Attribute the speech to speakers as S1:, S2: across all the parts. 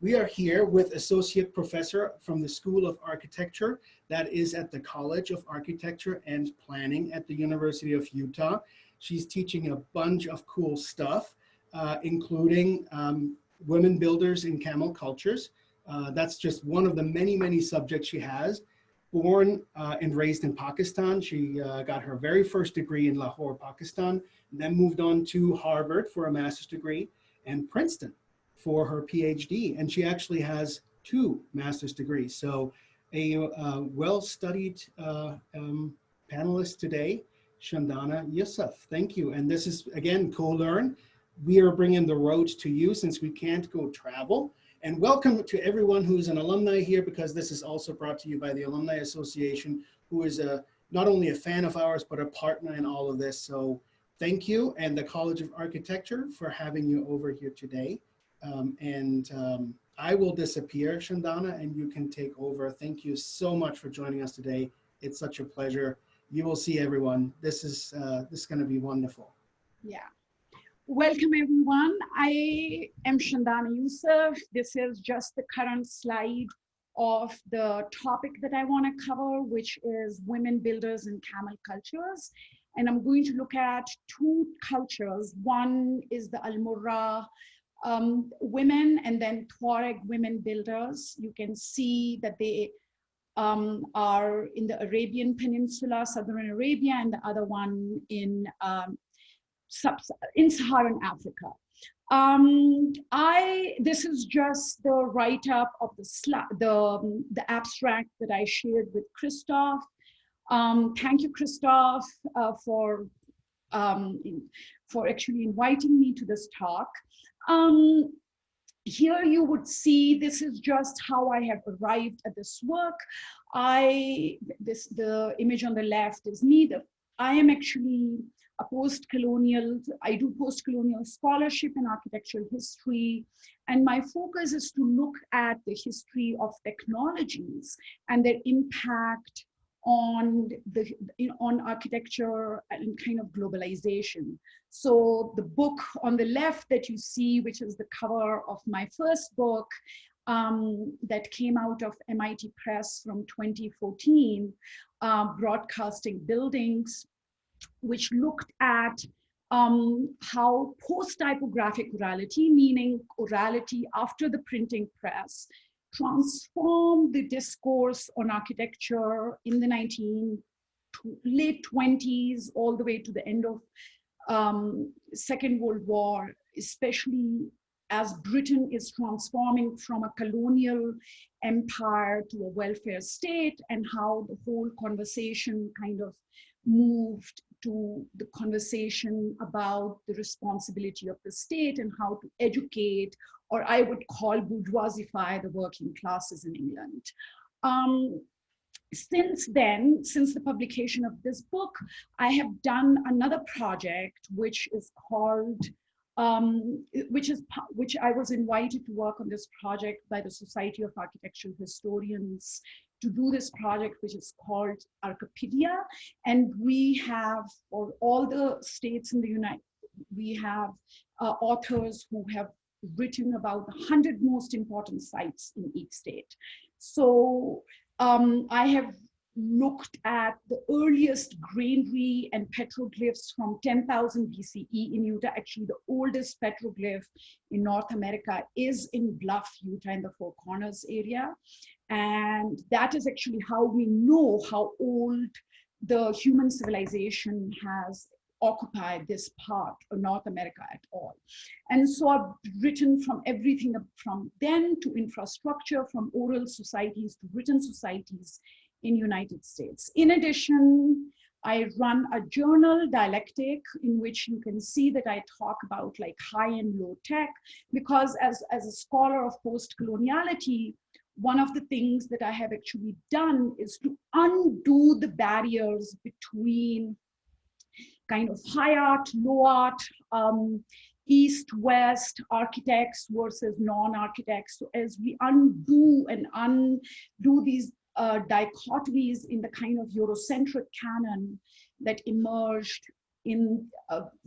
S1: We are here with Associate Professor from the School of Architecture that is at the College of Architecture and Planning at the University of Utah. She's teaching a bunch of cool stuff, including women builders in camel cultures. That's just one of the many, many subjects she has. Born and raised in Pakistan, she got her very first degree in Lahore, Pakistan, and then moved on to Harvard for a master's degree and Princeton for her PhD. And she actually has 2 master's degrees. So a well-studied panelist today, Shundana Yusaf. Thank you. And this is, again, co-learn. We are bringing the road to you since we can't go travel. And welcome to everyone who's an alumni here, because this is also brought to you by the Alumni Association, who is not only a fan of ours, but a partner in all of this. So thank you, and the College of Architecture for having you over here today. I will disappear, Shundana, and you can take over. Thank you so much for joining us today. It's such a pleasure. You will see everyone. This is going to be wonderful.
S2: Yeah. Welcome, everyone. I am Shundana Yusaf. This is just the current slide of the topic that I want to cover, which is women builders in camel cultures. And I'm going to look at 2 cultures. One is the Al-Mudra women, and then Thorig women builders. You can see that they are in the Arabian Peninsula, Southern Arabia, and the other one in Saharan Africa. This is just the write-up of the abstract that I shared with Christoph. Thank you, Christoph, for actually inviting me to this talk. Here you would see, this is just how I have arrived at this work. The image on the left is me. I am actually a post-colonial, I do post-colonial scholarship in architectural history. And my focus is to look at the history of technologies and their impact on architecture and kind of globalization. So the book on the left that you see, which is the cover of my first book that came out of MIT Press from 2014, Broadcasting Buildings, which looked at how post-typographic orality, meaning orality after the printing press, transformed the discourse on architecture in the late 20s, all the way to the end of Second World War, especially as Britain is transforming from a colonial empire to a welfare state, and how the whole conversation kind of moved to the conversation about the responsibility of the state and how to educate, or I would call bourgeoisify, the working classes in England. Since then, since the publication of this book, I have done another project, which is called, which I was invited to work on this project by the Society of Architectural Historians to do this project, which is called Archipedia. And we have, for all the states in the we have authors who have written about the 100 most important sites in each state. So I have looked at the earliest granary and petroglyphs from 10,000 BCE in Utah. Actually, the oldest petroglyph in North America is in Bluff, Utah, in the Four Corners area. And that is actually how we know how old the human civilization has occupied this part of North America at all. And so I've written from everything from then to infrastructure, from oral societies to written societies in United States. In addition, I run a journal, Dialectic, in which you can see that I talk about like high and low tech, because as a scholar of post-coloniality, one of the things that I have actually done is to undo the barriers between kind of high art, low art, east, west, architects versus non-architects. So as we undo these dichotomies in the kind of Eurocentric canon that emerged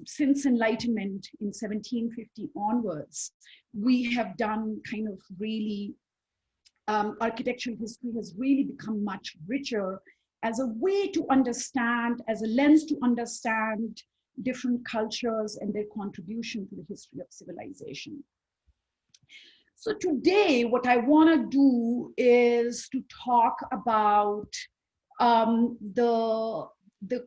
S2: since Enlightenment in 1750 onwards, we have done kind of really, architectural history has really become much richer as a way to understand, as a lens to understand different cultures and their contribution to the history of civilization. So today, what I want to do is to talk about the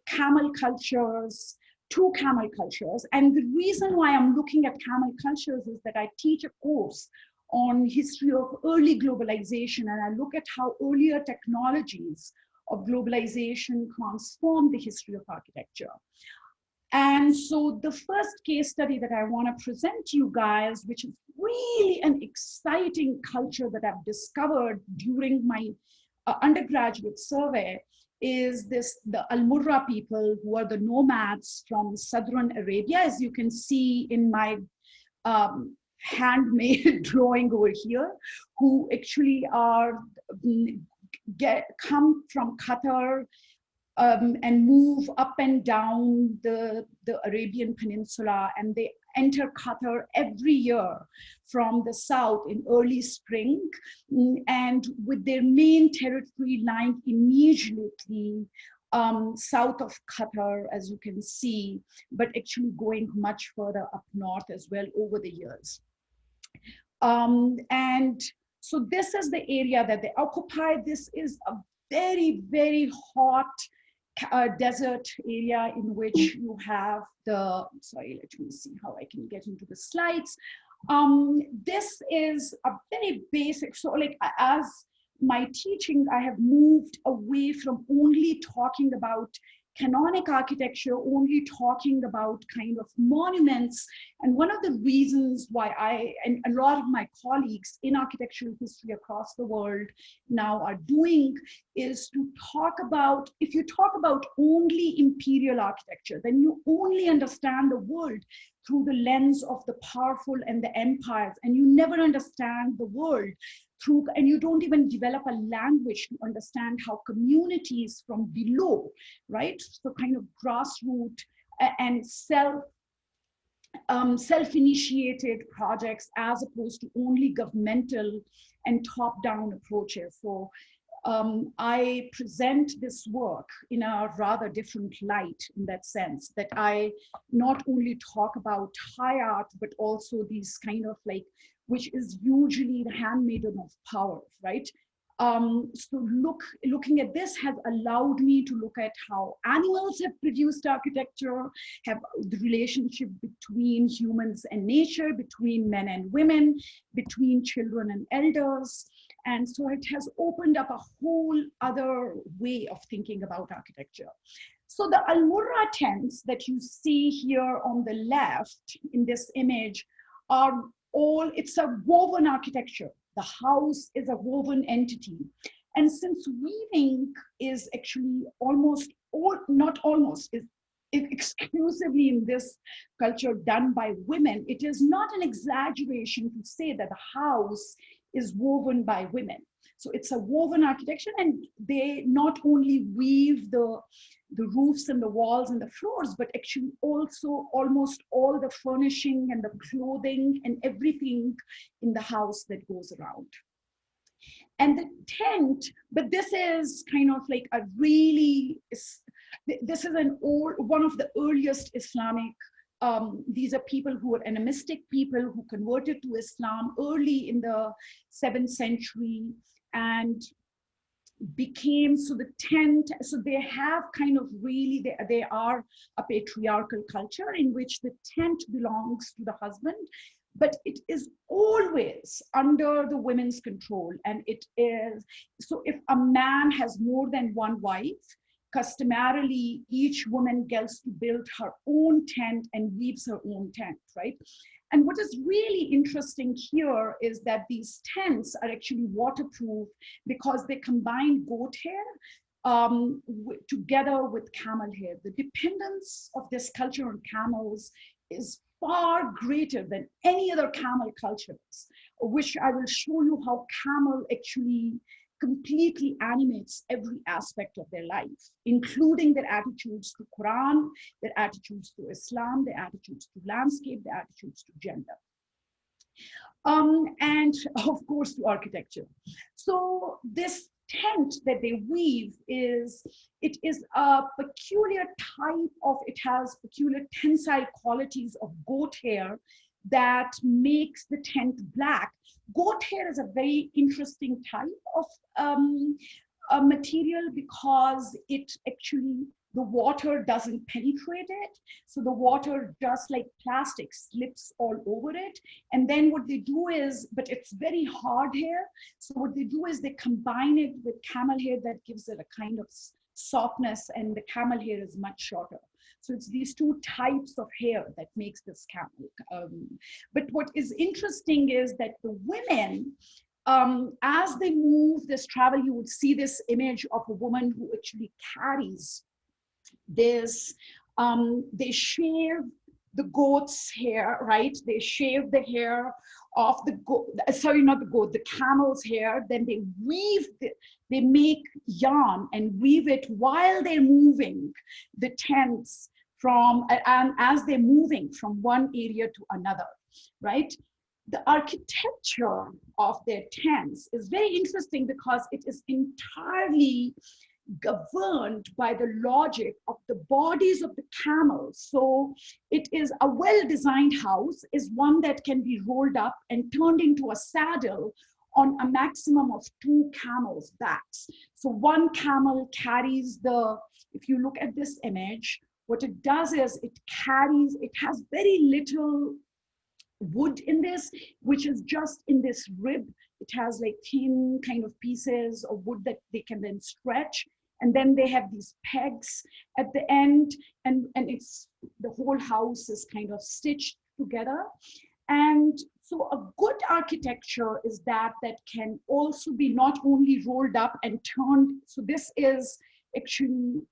S2: camel cultures, two camel cultures. And the reason why I'm looking at camel cultures is that I teach a course on history of early globalization, and I look at how earlier technologies of globalization transformed the history of architecture. And so the first case study that I want to present to you guys, which is really an exciting culture that I've discovered during my undergraduate survey, is the Al-Mudra people, who are the nomads from southern Arabia, as you can see in my handmade drawing over here, who actually are come from Qatar, and move up and down the Arabian Peninsula, and they enter Qatar every year from the south in early spring, and with their main territory lying immediately south of Qatar, as you can see, but actually going much further up north as well over the years. And so this is the area that they occupy. This is a very, very hot desert area in which you have the, sorry, let me see how I can get into the slides. This is a very basic, so like as my teaching, I have moved away from only talking about canonic architecture, only talking about kind of monuments. And one of the reasons why I, and a lot of my colleagues in architectural history across the world now are doing, is to talk about, if you talk about only imperial architecture, then you only understand the world through the lens of the powerful and the empires, and you never understand the world through, and you don't even develop a language to understand how communities from below, right? So kind of grassroots and self-initiated projects, as opposed to only governmental and top-down approaches. So I present this work in a rather different light, in that sense, that I not only talk about high art, but also these kind of like, which is usually the handmaiden of power, right? So looking at this has allowed me to look at how animals have produced architecture, have the relationship between humans and nature, between men and women, between children and elders. And so it has opened up a whole other way of thinking about architecture. So the Al-Mudra tents that you see here on the left in this image are all, it's a woven architecture. The house is a woven entity. And since weaving is actually almost, or not almost, is exclusively in this culture done by women, it is not an exaggeration to say that the house is woven by women. So it's a woven architecture, and they not only weave the roofs and the walls and the floors, but actually also almost all the furnishing and the clothing and everything in the house that goes around. And the tent, but this is kind of like a really, this is an old, one of the earliest Islamic, these are people who were animistic people who converted to Islam early in the 7th century and became, so the tent, so they have kind of really, they are a patriarchal culture in which the tent belongs to the husband, but it is always under the women's control. And it is, so if a man has more than one wife, customarily each woman gets to build her own tent and weaves her own tent, right? And what is really interesting here is that these tents are actually waterproof because they combine goat hair together with camel hair. The dependence of this culture on camels is far greater than any other camel cultures, which I will show you how camel actually completely animates every aspect of their life, including their attitudes to Quran, their attitudes to Islam, their attitudes to landscape, their attitudes to gender. And of course to architecture. So this tent that they weave it is a peculiar type of, it has peculiar tensile qualities of goat hair that makes the tent black. Goat hair is a very interesting type of a material because it actually, the water doesn't penetrate it. So the water, just like plastic, slips all over it. And then what they do is, but it's very hard hair. So what they do is they combine it with camel hair that gives it a kind of softness, and the camel hair is much shorter. So it's these two types of hair that makes this camel. But what is interesting is that the women, as they move this travel, you would see this image of a woman who actually carries this, they shave the goat's hair, right? They shave the hair of the goat, sorry, not the goat, the camel's hair. Then they weave, they make yarn and weave it while they're moving the tents from, and as they're moving from one area to another, right? The architecture of their tents is very interesting because it is entirely governed by the logic of the bodies of the camels. So it is a well-designed house is one that can be rolled up and turned into a saddle on a maximum of 2 camels' backs. So one camel carries the, if you look at this image, what it does is it carries, it has very little wood in this, which is just in this rib. It has like thin kind of pieces of wood that they can then stretch. And then they have these pegs at the end, and it's, the whole house is kind of stitched together. And so a good architecture is that can also be not only rolled up and turned. So this is actually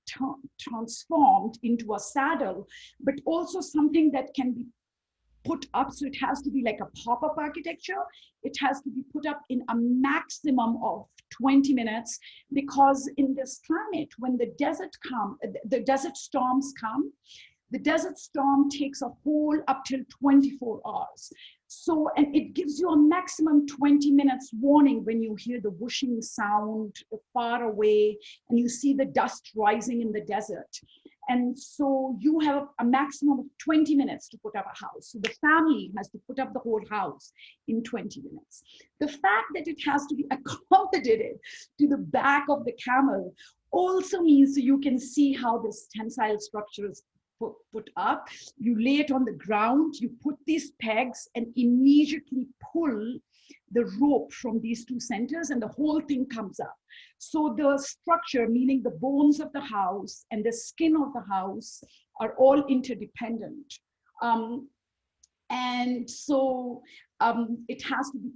S2: transformed into a saddle, but also something that can be put up. So it has to be like a pop-up architecture. It has to be put up in a maximum of 20 minutes, because in this climate, when the desert storms come, the desert storm takes a whole up till 24 hours. So, and it gives you a maximum 20 minutes warning when you hear the whooshing sound far away and you see the dust rising in the desert. And so you have a maximum of 20 minutes to put up a house. So the family has to put up the whole house in 20 minutes. The fact that it has to be accommodated to the back of the camel also means, so you can see how this tensile structure is put up. You lay it on the ground, you put these pegs and immediately pull the rope from these 2 centers and the whole thing comes up. So the structure, meaning the bones of the house and the skin of the house, are all interdependent. And so it has to be,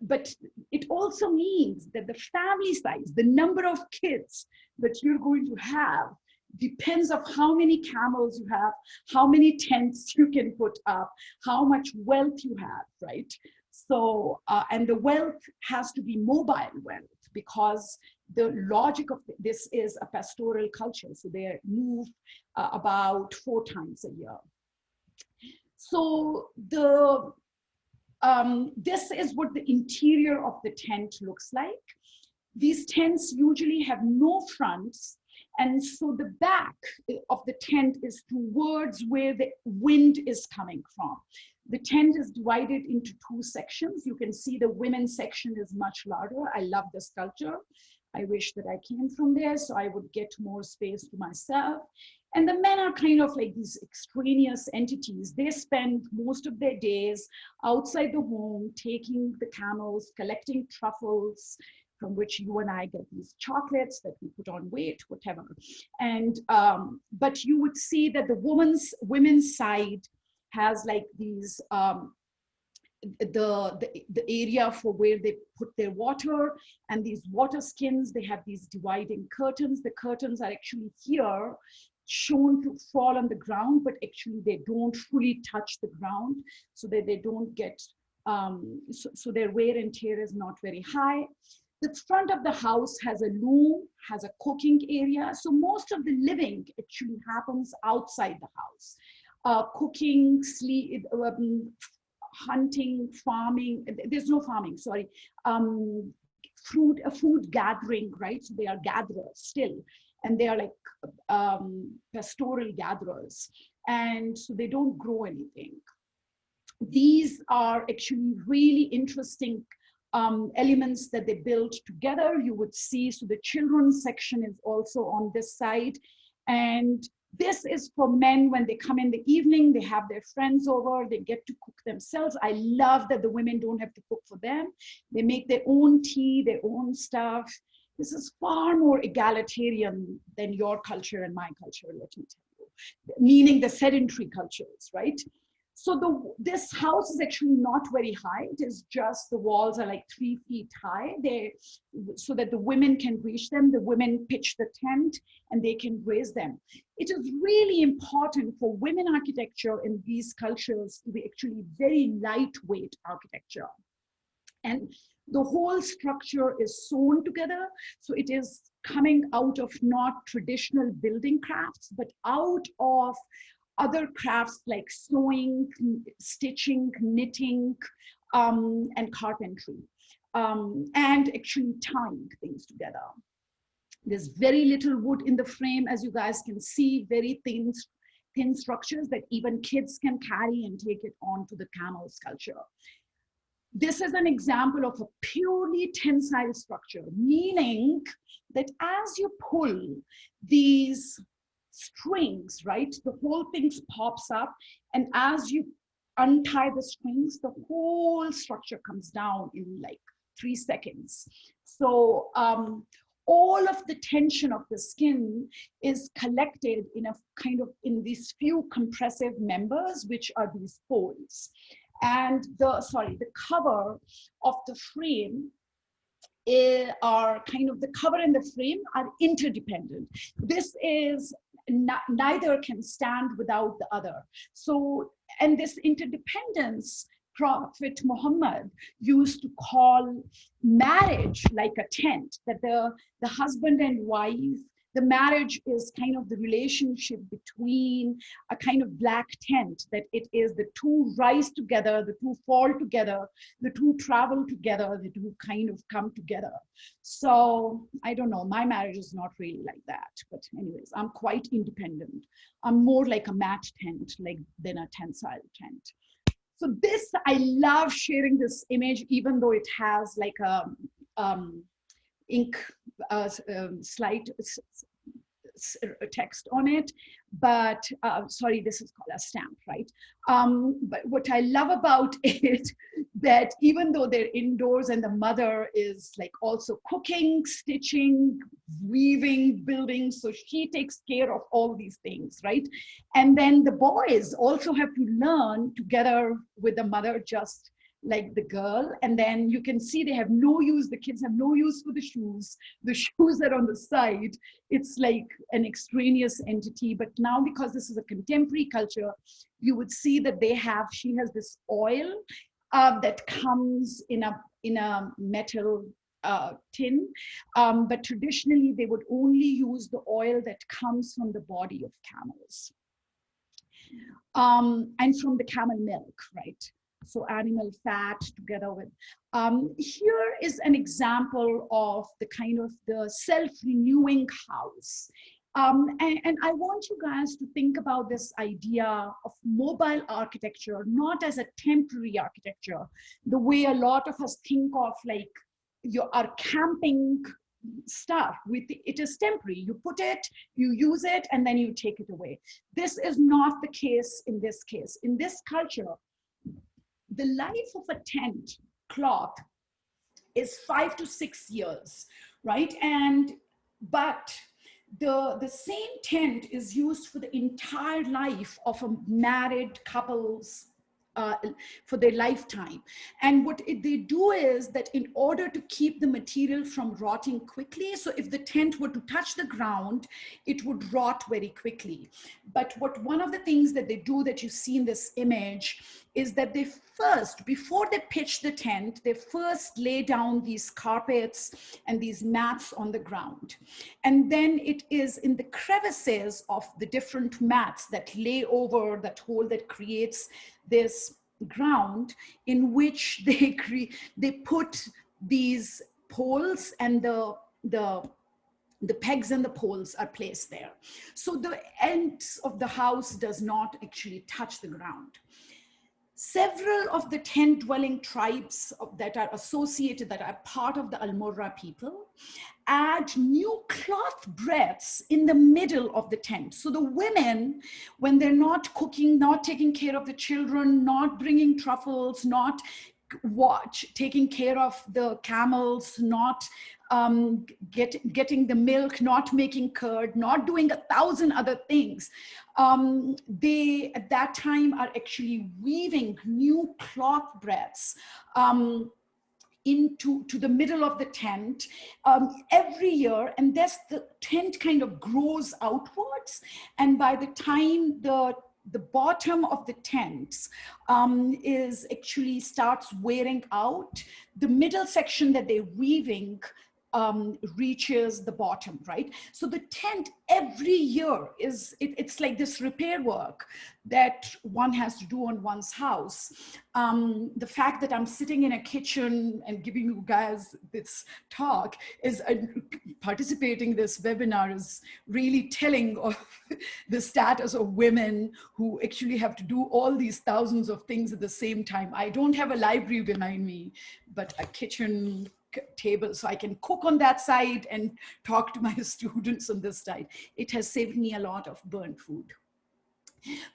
S2: but it also means that the family size, the number of kids that you're going to have, depends of how many camels you have, how many tents you can put up, how much wealth you have, right? So, and the wealth has to be mobile wealth, because the logic of this is a pastoral culture. So they move about 4 times a year. So this is what the interior of the tent looks like. These tents usually have no fronts. And so the back of the tent is towards where the wind is coming from. The tent is divided into 2 sections. You can see the women's section is much larger. I love this culture. I wish that I came from there so I would get more space to myself. And the men are kind of like these extraneous entities. They spend most of their days outside the home, taking the camels, collecting truffles, from which you and I get these chocolates that we put on weight, whatever. And, but you would see that the women's side has like these, the area for where they put their water, and these water skins, they have these dividing curtains. The curtains are actually here shown to fall on the ground, but actually they don't fully touch the ground, so that they don't get, so their wear and tear is not very high. The front of the house has a loom, has a cooking area. So most of the living actually happens outside the house. Cooking, sleep, hunting, farming. There's no farming, sorry. Food gathering, right? So they are gatherers still. And they are like pastoral gatherers. And so they don't grow anything. These are actually really interesting elements that they build together. You would see, so the children's section is also on this side. And this is for men when they come in the evening, they have their friends over, they get to cook themselves. I love that the women don't have to cook for them. They make their own tea, their own stuff. This is far more egalitarian than your culture and my culture, let me tell you, meaning the sedentary cultures, right? So this house is actually not very high. It is just the walls are like 3 feet high. So that the women can reach them. The women pitch the tent and they can raise them. It is really important for women architecture in these cultures to be actually very lightweight architecture. And the whole structure is sewn together. So it is coming out of not traditional building crafts, but out of other crafts like sewing, stitching, knitting, and carpentry, and actually tying things together. There's very little wood in the frame, as you guys can see, very thin structures that even kids can carry and take it on to the camel sculpture. This is an example of a purely tensile structure, meaning that as you pull these strings, right, the whole thing pops up, and as you untie the strings, the whole structure comes down in like 3 seconds. So all of the tension of the skin is collected in a kind of in these few compressive members, which are these folds. And the cover of the frame are kind of the cover and the frame are interdependent. This is neither can stand without the other. So, and this interdependence, Prophet Muhammad used to call marriage like a tent, that the husband and wife, the marriage is kind of the relationship between a kind of black tent, that it is the two rise together, the two fall together, the two travel together, the two kind of come together. So I don't know, my marriage is not really like that. But anyways, I'm quite independent. I'm more like a mat tent than a tensile tent. So this, I love sharing this image, even though it has like a ink slide text on it, but sorry, this is called a stamp, right? But what I love about it, that even though they're indoors and the mother is like also cooking, stitching, weaving, building, so she takes care of all these things, right? And then the boys also have to learn together with the mother, just like the girl. And then you can see they have no use, the kids have no use for the shoes. The shoes are on the side. It's like an extraneous entity. But now, because this is a contemporary culture, you would see that she has this oil that comes in a metal tin. But traditionally, they would only use the oil that comes from the body of camels. And from the camel milk, right? So animal fat together with, here is an example of the kind of the self-renewing house. And I want you guys to think about this idea of mobile architecture, not as a temporary architecture, the way a lot of us think of like our camping stuff. It is temporary. You put it, you use it, and then you take it away. This is not the case in this case. In this culture, the life of a tent cloth is 5 to 6 years, right? But the same tent is used for the entire life of a married couple's for their lifetime. And what they do is that in order to keep the material from rotting quickly, so if the tent were to touch the ground, it would rot very quickly. But one of the things that they do that you see in this image is that they first, before they pitch the tent, they first lay down these carpets and these mats on the ground. And then it is in the crevices of the different mats that lay over that hole that creates this ground, in which they put these poles, and the pegs and the poles are placed there. So the ends of the house does not actually touch the ground. Several of the tent dwelling tribes that are associated, that are part of the Al-Mudra people, add new cloth breadths in the middle of the tent. So the women, when they're not cooking, not taking care of the children, not bringing truffles, not taking care of the camels, not getting the milk, not making curd, not doing 1,000 other things. They, at that time, are actually weaving new cloth breadths into the middle of the tent every year, and thus the tent kind of grows outwards. And by the time the bottom of the tents is actually starts wearing out, the middle section that they're weaving reaches the bottom, right? So the tent every year it's like this repair work that one has to do on one's house. The fact that I'm sitting in a kitchen and giving you guys this talk is participating in this webinar is really telling of the status of women who actually have to do all these thousands of things at the same time. I don't have a library behind me, but a kitchen table, so I can cook on that side and talk to my students on this side. It has saved me a lot of burnt food.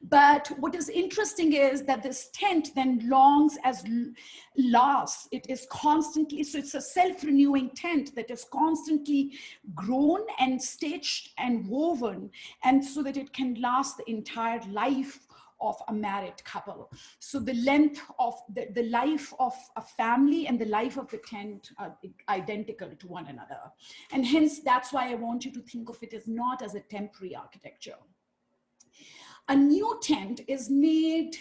S2: But what is interesting is that this tent then lasts. It is constantly, so it's a self-renewing tent that is constantly grown and stitched and woven, and so that it can last the entire life of a married couple. So the length of the life of a family and the life of the tent are identical to one another. And hence, that's why I want you to think of it as not as a temporary architecture. A new tent is made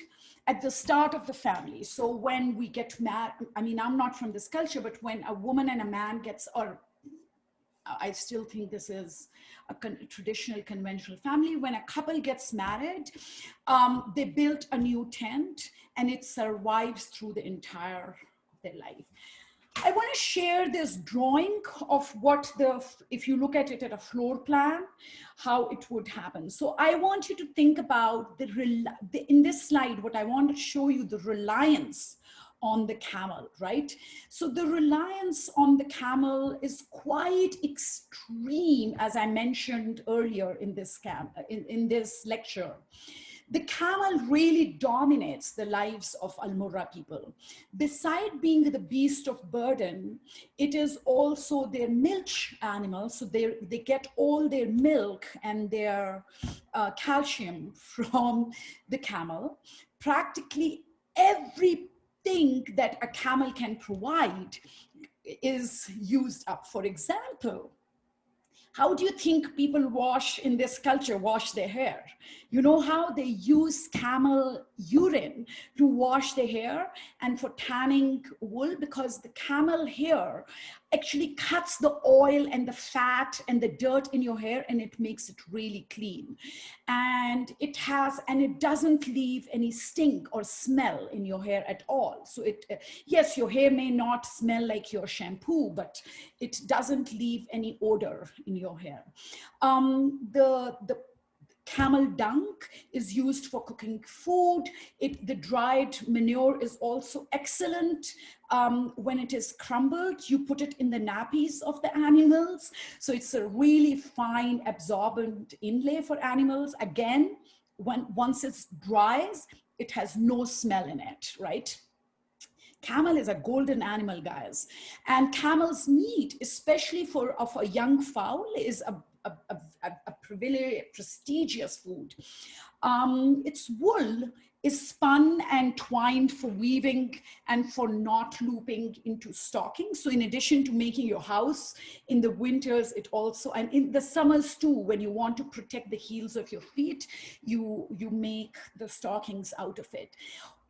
S2: at the start of the family. So when we get married, I mean, I'm not from this culture, but when a woman and a man gets, or I still think this is a traditional conventional family. When a couple gets married, they build a new tent and it survives through the entire of their life. I want to share this drawing of what if you look at it at a floor plan, how it would happen. So I want you to think about in this slide, what I want to show you, the reliance on the camel, right? So the reliance on the camel is quite extreme, as I mentioned earlier in this lecture. The camel really dominates the lives of Al-Mudra people. Beside being the beast of burden, it is also their milch animal. So they get all their milk and their calcium from the camel. Practically everything that a camel can provide is used up. For example, how do you think people in this culture wash their hair? You know how they use camel urine to wash their hair and for tanning wool? Because the camel hair actually cuts the oil and the fat and the dirt in your hair, and it makes it really clean. And it doesn't leave any stink or smell in your hair at all. So yes, your hair may not smell like your shampoo, but it doesn't leave any odor in your hair. The camel dung is used for cooking food. The dried manure is also excellent. When it is crumbled, you put it in the nappies of the animals. So it's a really fine absorbent inlay for animals. Again, once it dries, it has no smell in it, right? Camel is a golden animal, guys. And camel's meat, especially of a young fowl, is a prestigious food. Its wool is spun and twined for weaving and for knot looping into stockings. So in addition to making your house in the winters, it also, and in the summers too, when you want to protect the heels of your feet, you make the stockings out of it.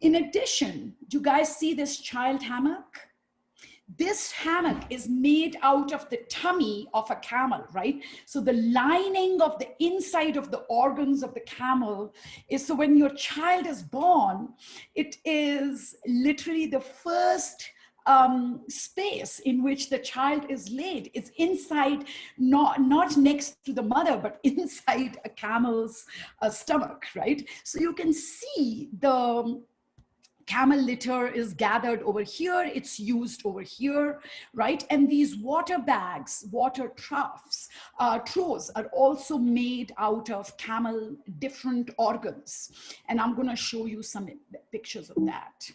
S2: In addition, do you guys see this child hammock? This hammock is made out of the tummy of a camel, right? So the lining of the inside of the organs of the camel is, so when your child is born, it is literally the first space in which the child is laid. It's inside, not next to the mother, but inside a camel's stomach, right? So you can see the camel litter is gathered over here, it's used over here, right? And these water bags, water troughs are also made out of camel different organs. And I'm gonna show you some pictures of that.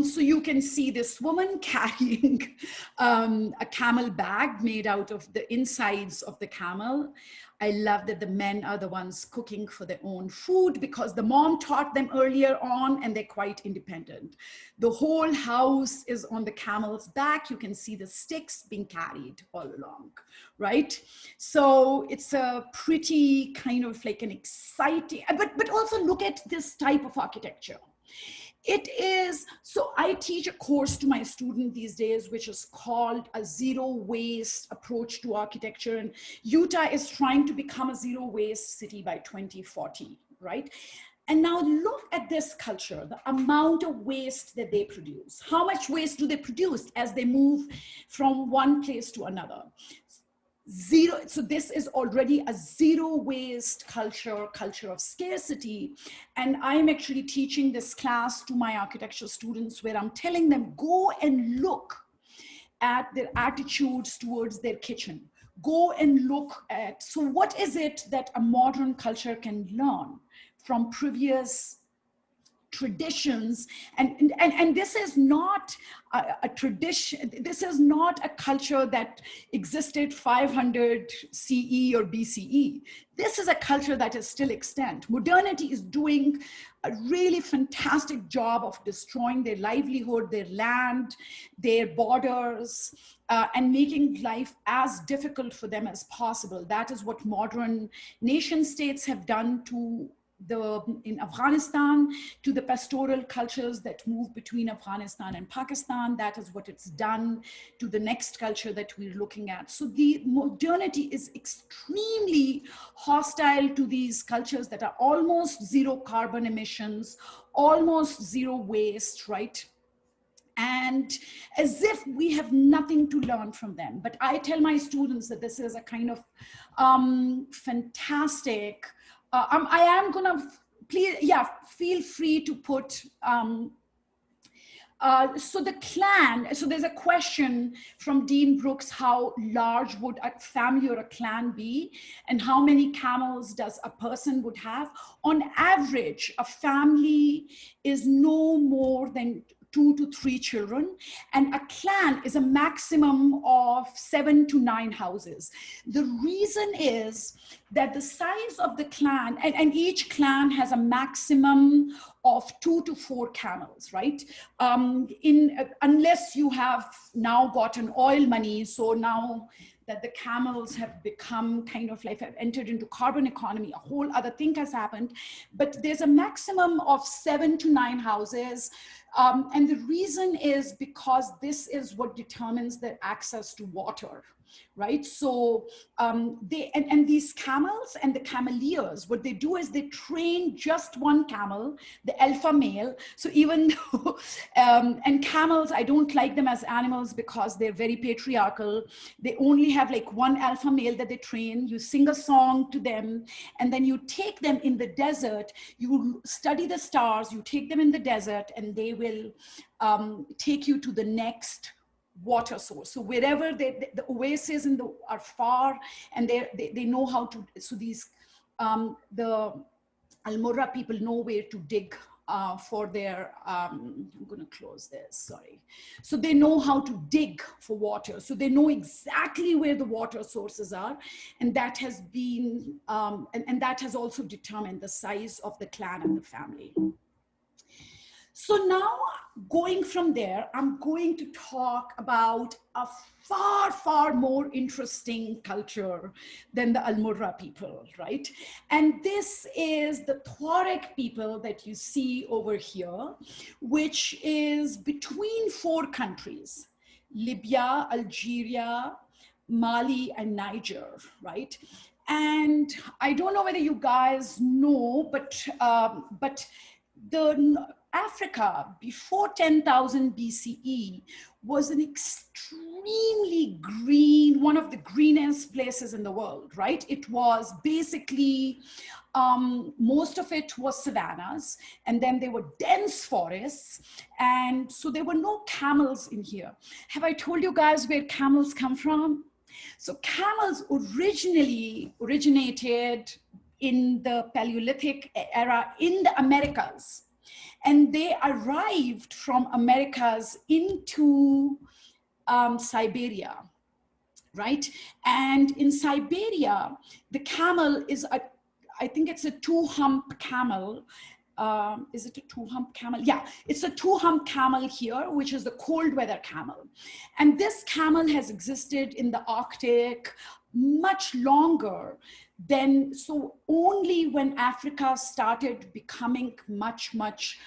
S2: So you can see this woman carrying a camel bag made out of the insides of the camel. I love that the men are the ones cooking for their own food because the mom taught them earlier on and they're quite independent. The whole house is on the camel's back. You can see the sticks being carried all along, right? So it's a pretty kind of like an exciting, but also look at this type of architecture. It is, so I teach a course to my student these days, which is called a zero waste approach to architecture. And Utah is trying to become a zero waste city by 2040, right? And now look at this culture, the amount of waste that they produce. How much waste do they produce as they move from one place to another? Zero. So this is already a zero waste culture of scarcity. And I'm actually teaching this class to my architecture students where I'm telling them, go and look at their attitudes towards their kitchen. Go and look at, so what is it that a modern culture can learn from previous traditions? And this is not a tradition, this is not a culture that existed 500 CE or BCE. This is a culture that is still extant. Modernity is doing a really fantastic job of destroying their livelihood, their land, their borders, and making life as difficult for them as possible. That is what modern nation states have done in Afghanistan, to the pastoral cultures that move between Afghanistan and Pakistan. That is what it's done to the next culture that we're looking at. So the modernity is extremely hostile to these cultures that are almost zero carbon emissions, almost zero waste, right? And as if we have nothing to learn from them. But I tell my students that this is a kind of fantastic, I am gonna, please, yeah, feel free to put, so the clan, so there's a question from Dean Brooks, how large would a family or a clan be? And how many camels does a person would have? On average, a family is no more than 2 to 3 children, and a clan is a maximum of 7 to 9 houses. The reason is that the size of the clan, and each clan has a maximum of 2 to 4 camels, right? Unless you have now gotten oil money, so now that the camels have become kind of like have entered into carbon economy, a whole other thing has happened. But there's a maximum of 7 to 9 houses. And the reason is because this is what determines their access to water, right? So these camels and the cameliers, what they do is they train just one camel, the alpha male. So even though, and camels, I don't like them as animals because they're very patriarchal. They only have like one alpha male that they train. You sing a song to them, and then you take them in the desert, you study the stars, you take them in the desert, and they will take you to the next water source. So wherever the oases are far, and they know how to, so these, the Al-Mudra people know where to dig for their, I'm gonna close this, sorry. So they know how to dig for water. So they know exactly where the water sources are. And that has been, and that has also determined the size of the clan and the family. So now going from there, I'm going to talk about a far, far more interesting culture than the Al-Mudra people, right? And this is the Thorig people that you see over here, which is between 4 countries, Libya, Algeria, Mali, and Niger, right? And I don't know whether you guys know, but the Africa before 10,000 BCE was an extremely green, one of the greenest places in the world, right? It was basically, most of it was savannas, and then there were dense forests. And so there were no camels in here. Have I told you guys where camels come from? So camels originally originated in the Paleolithic era in the Americas. And they arrived from Americas into Siberia, right? And in Siberia, the camel is, I think it's a 2-hump camel. Is it a 2-hump camel? Yeah, it's a 2-hump camel here, which is the cold weather camel. And this camel has existed in the Arctic much longer than, so only when Africa started becoming much, much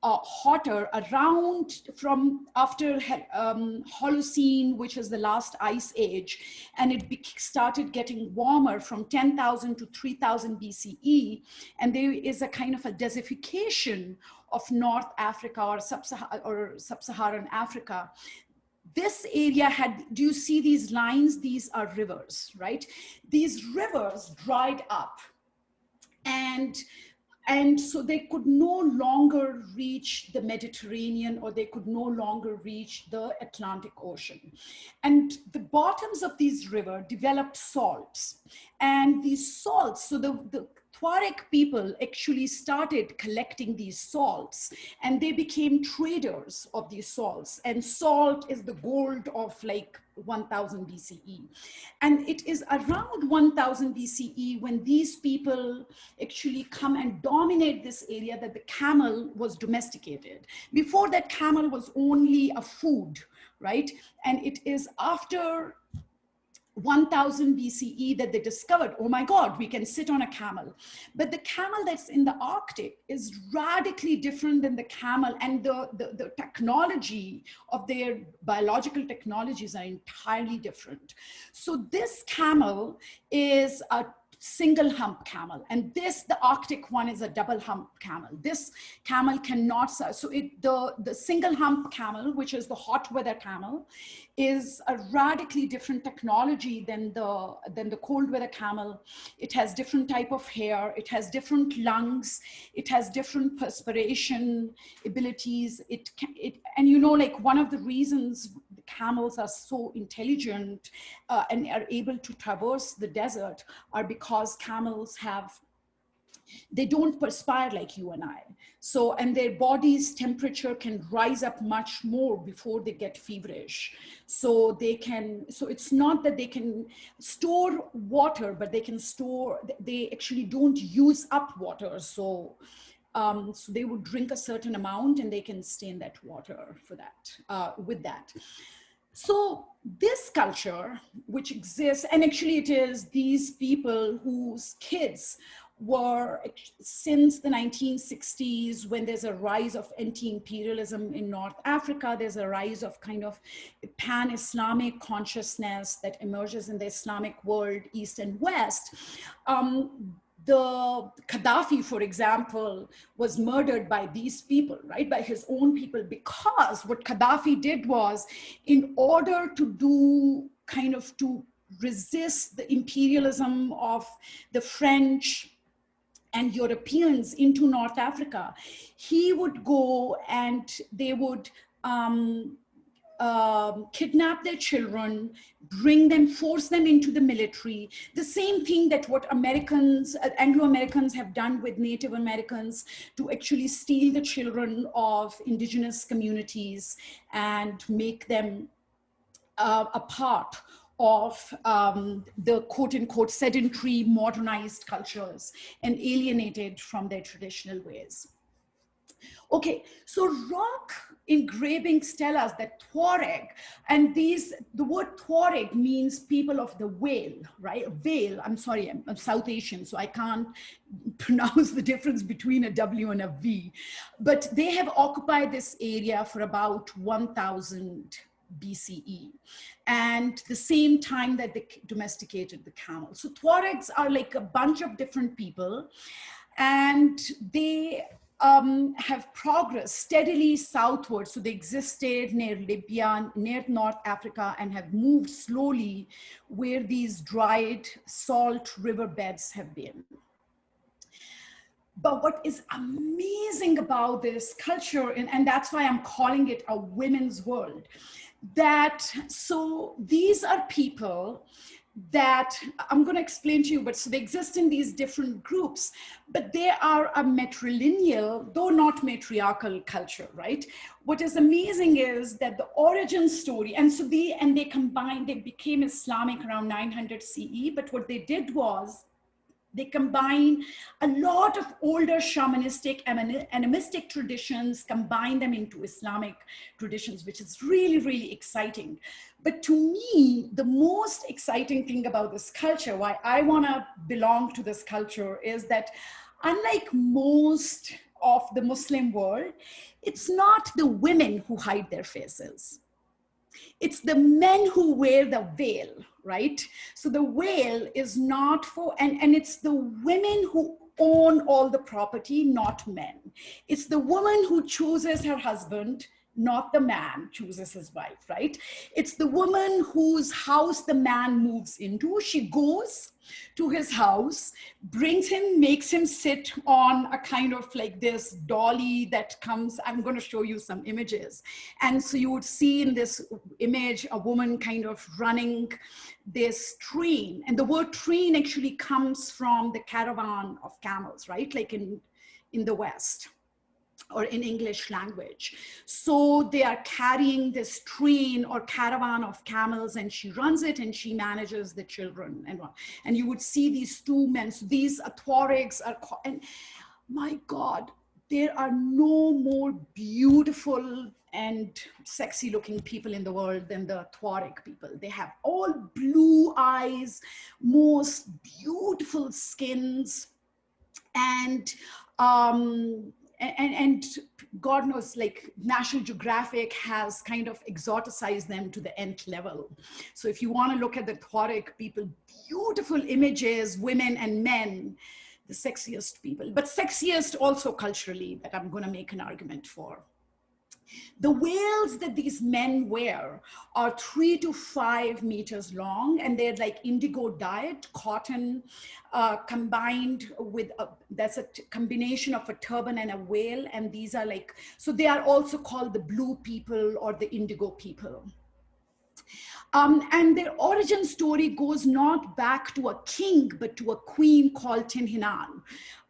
S2: hotter around from after Holocene, which is the last ice age, and it started getting warmer from 10,000 to 3,000 BCE. And there is a kind of a desertification of North Africa or sub-Saharan Africa. This area had, do you see these lines? These are rivers, right? These rivers dried up, and so they could no longer reach the Mediterranean, or they could no longer reach the Atlantic Ocean. And the bottoms of these rivers developed salts. And these salts, so the Thorig people actually started collecting these salts, and they became traders of these salts. And salt is the gold of like 1000 BCE. And it is around 1000 BCE when these people actually come and dominate this area that the camel was domesticated. Before that, camel was only a food, right? And it is after 1000 BCE that they discovered, oh my God, we can sit on a camel. But the camel that's in the Arctic is radically different than the camel, and the technology of their biological technologies are entirely different. So this camel is a single hump camel, and the Arctic one is a double hump camel. This camel cannot, so the single hump camel, which is the hot weather camel, is a radically different technology than the cold weather camel. It has different type of hair, it has different lungs, it has different perspiration abilities. And you know, like one of the reasons the camels are so intelligent and are able to traverse the desert are because camels they don't perspire like you and I. So, and their body's temperature can rise up much more before they get feverish. So it's not that they can store water, but they actually don't use up water. So they would drink a certain amount and they can stay in that water for that, with that. So this culture, which exists, and actually it is these people whose kids were, since the 1960s, when there's a rise of anti-imperialism in North Africa, there's a rise of kind of pan-Islamic consciousness that emerges in the Islamic world, East and West. The Gaddafi, for example, was murdered by these people, right? By his own people, because what Gaddafi did was, in order to resist the imperialism of the French and Europeans into North Africa, he would go and they would kidnap their children, bring them, force them into the military. The same thing that what Americans, Anglo-Americans have done with Native Americans, to actually steal the children of indigenous communities and make them a part of the quote-unquote sedentary modernized cultures and alienated from their traditional ways. Okay, so rock engravings tell us that Thorig, and the word Thorig means people of the whale, right? Whale, I'm sorry, I'm South Asian, so I can't pronounce the difference between a W and a V. But they have occupied this area for about 1000 BCE, and the same time that they domesticated the camel. So Tuaregs are like a bunch of different people, and they have progressed steadily southward. So they existed near Libya, near North Africa, and have moved slowly where these dried salt riverbeds have been. But what is amazing about this culture, and that's why I'm calling it a women's world, so these are people that I'm going to explain to you, but so they exist in these different groups, but they are a matrilineal, though not matriarchal culture, right? What is amazing is that the origin story, and so they combined, they became Islamic around 900 CE, but what they did was, they combine a lot of older shamanistic animistic traditions, combine them into Islamic traditions, which is really, really exciting. But to me, the most exciting thing about this culture, why I want to belong to this culture, is that unlike most of the Muslim world, it's not the women who hide their faces. It's the men who wear the veil, right? So the veil is not for, and it's the women who own all the property, not men. It's the woman who chooses her husband, not the man chooses his wife, right? It's the woman whose house the man moves into. She goes to his house, brings him, makes him sit on a kind of like this dolly that comes. I'm going to show you some images. And so you would see in this image a woman kind of running this train. And the word train actually comes from the caravan of camels, right? Like in the West, or in English language. So they are carrying this train or caravan of camels, and she runs it and she manages the children. And you would see these two men. So these Tuaregs are, and my God, there are no more beautiful and sexy looking people in the world than the Tuareg people. They have all blue eyes, most beautiful skins, and God knows, like National Geographic has kind of exoticized them to the nth level. So if you want to look at the Thorig people, beautiful images, women and men, the sexiest people, but sexiest also culturally, that I'm going to make an argument for. The veils that these men wear are 3 to 5 meters long, and they're like indigo dyed cotton, combined with that's a combination of a turban and a veil. And these are like, so they are also called the blue people or the indigo people. And their origin story goes not back to a king, but to a queen called Tinhinan.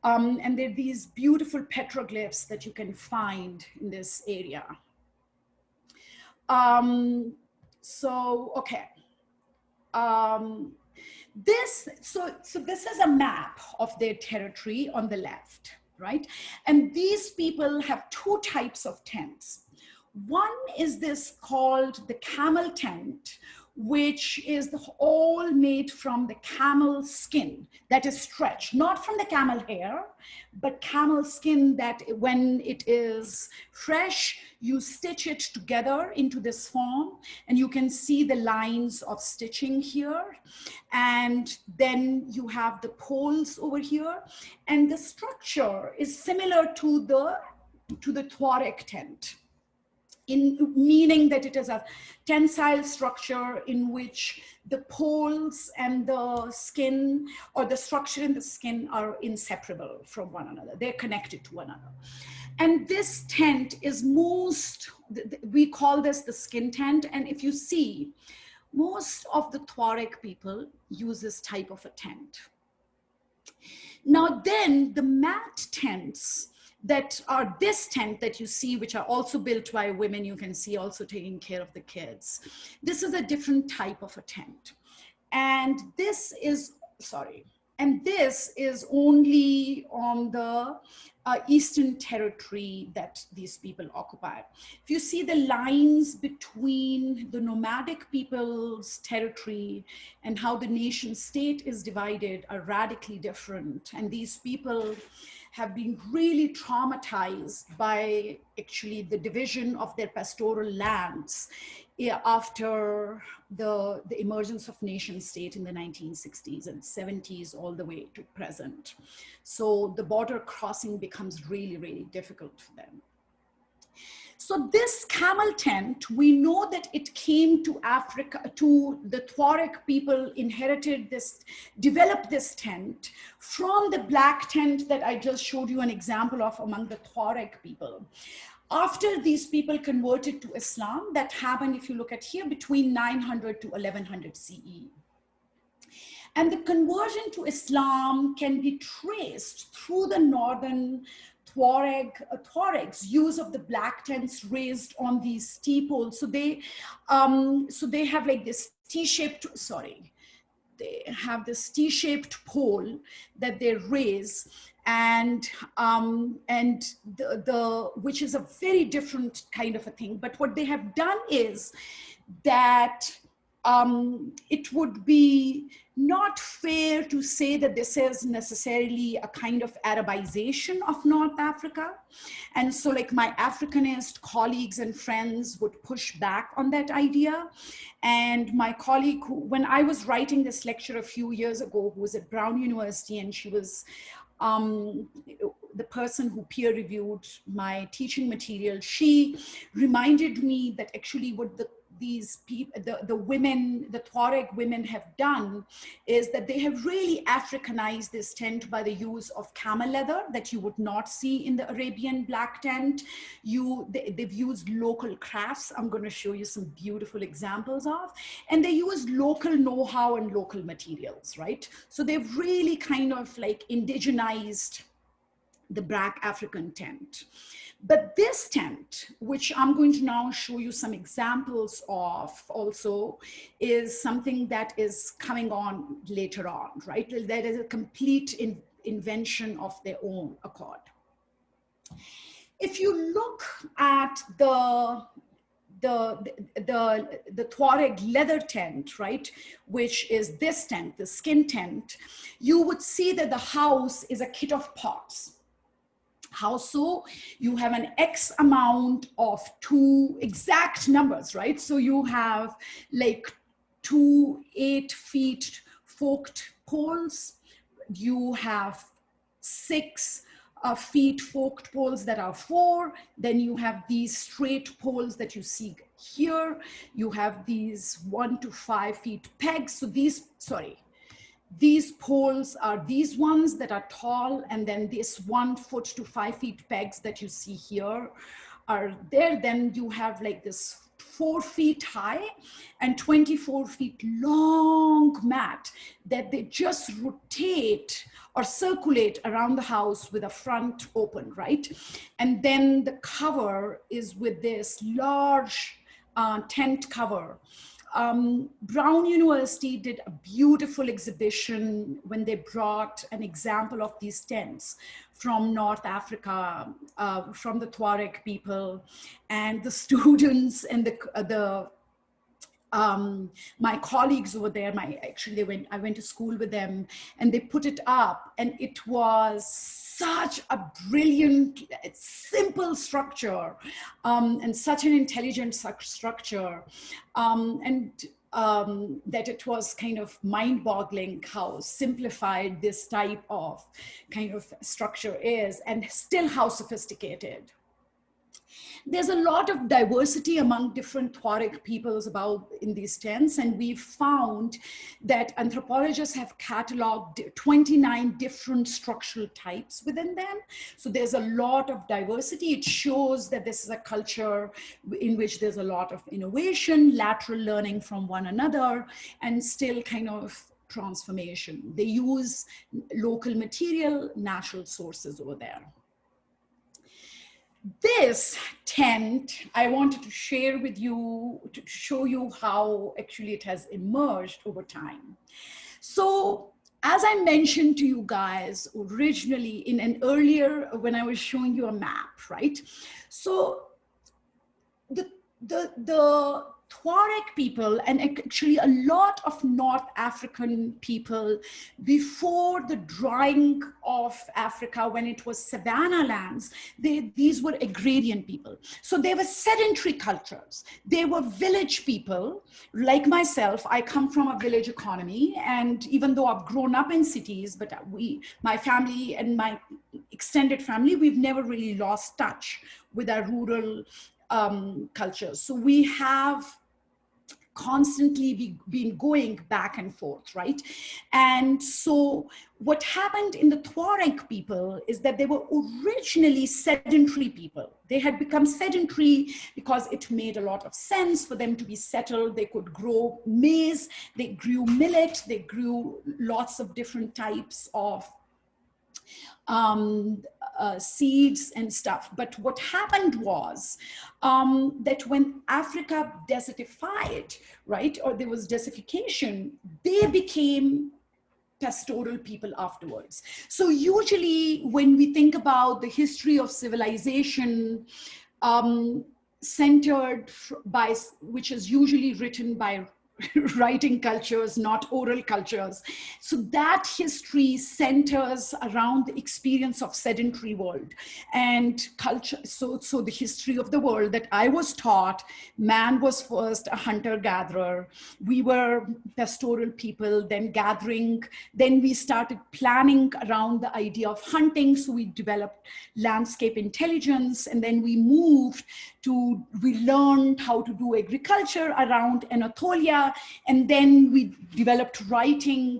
S2: And there are these beautiful petroglyphs that you can find in this area. Okay. So this is a map of their territory on the left, right? And these people have 2 types of tents. One is this called the camel tent, which is all made from the camel skin that is stretched, not from the camel hair, but camel skin that when it is fresh, you stitch it together into this form, and you can see the lines of stitching here. And then you have the poles over here, and the structure is similar to the Thorig tent, meaning that it is a tensile structure in which the poles and the skin, or the structure in the skin, are inseparable from one another. They're connected to one another. And this tent is we call this the skin tent. And if you see, most of the Tuareg people use this type of a tent. Now then, the mat tents that are this tent that you see, which are also built by women, you can see also taking care of the kids. This is a different type of a tent. And this is, sorry, And this is only on the Eastern Territory that these people occupy. If you see the lines between the nomadic people's territory and how the nation state is divided are radically different. And these people have been really traumatized by actually the division of their pastoral lands after the emergence of nation state in the 1960s and 70s all the way to present. So the border crossing becomes really, really difficult for them. So this camel tent, we know that it came to Africa, to the Thorig people inherited this, developed this tent from the black tent that I just showed you an example of among the Thorig people. After these people converted to Islam, that happened, if you look at here, between 900 to 1100 CE. And the conversion to Islam can be traced through the northern Thorigs' use of the black tents raised on these steeples. So they have like this T-shaped, they have this T-shaped pole that they raise, and which is a very different kind of a thing. But what they have done is that it would be not fair to say that this is necessarily a kind of Arabization of North Africa. And so like my Africanist colleagues and friends would push back on that idea. And my colleague, who, when I was writing this lecture a few years ago, who was at Brown University, and she was the person who peer reviewed my teaching material, she reminded me that actually what these people, the women, the Thorig women have done is that they have really Africanized this tent by the use of camel leather that you would not see in the Arabian black tent. They've used local crafts. I'm going to show you some beautiful examples of, and they use local know-how and local materials, right? So they've really kind of like indigenized the black African tent. But this tent, which I'm going to now show you some examples of also, is something that is coming on later on, right? That is a complete invention of their own accord. If you look at the Thorig leather tent, right, which is this tent, the skin tent, you would see that the house is a kit of pots. How so? You have an X amount of two exact numbers, right? So you have like 2 8-feet forked poles. You have 6 feet forked poles that are 4. Then you have these straight poles that you see here. You have these 1 to 5 feet pegs. So these poles are these ones that are tall, and then this 1 foot to 5 feet pegs that you see here are there. Then you have like this 4 feet high and 24 feet long mat that they just rotate or circulate around the house with a front open, right? And then the cover is with this large tent cover. Brown University did a beautiful exhibition when they brought an example of these tents from North Africa, from the Thorig people, and the students and my colleagues over there, I went to school with them, and they put it up, and it was such a brilliant, simple structure, and such an intelligent structure, that it was kind of mind-boggling how simplified this type of kind of structure is, and still how sophisticated. There's a lot of diversity among different Thorig peoples in these tents, and we've found that anthropologists have cataloged 29 different structural types within them. So there's a lot of diversity. It shows that this is a culture in which there's a lot of innovation, lateral learning from one another, and still kind of transformation. They use local material, natural sources over there. This tent, I wanted to share with you to show you how actually it has emerged over time. So as I mentioned to you guys originally in an earlier, when I was showing you a map, right? So the Thorig people, and actually a lot of North African people before the drying of Africa, when it was savanna lands, these were agrarian people. So they were sedentary cultures. They were village people. Like myself, I come from a village economy, and even though I've grown up in cities, but my family and my extended family, we've never really lost touch with our rural cultures. So we have constantly been going back and forth, right? And so what happened in the Tuareg people is that they were originally sedentary people. They had become sedentary because it made a lot of sense for them to be settled. They could grow maize, they grew millet, they grew lots of different types of seeds and stuff. But what happened was that when Africa desertified, right, or there was desertification, they became pastoral people afterwards. So usually when we think about the history of civilization, centered by, which is usually written by writing cultures, not oral cultures. So that history centers around the experience of sedentary world and culture. So the history of the world that I was taught, man was first a hunter-gatherer. We were pastoral people, then gathering. Then we started planning around the idea of hunting. So we developed landscape intelligence, and then we learned how to do agriculture around Anatolia, and then we developed writing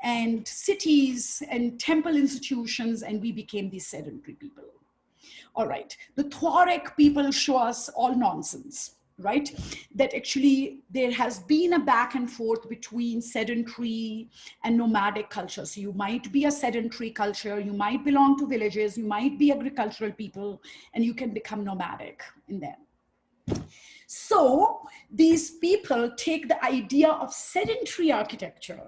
S2: and cities and temple institutions, and we became these sedentary people. All right, the Tuareg people show us all nonsense, right? That actually there has been a back and forth between sedentary and nomadic culture. So you might be a sedentary culture, you might belong to villages, you might be agricultural people, and you can become nomadic in them. So these people take the idea of sedentary architecture,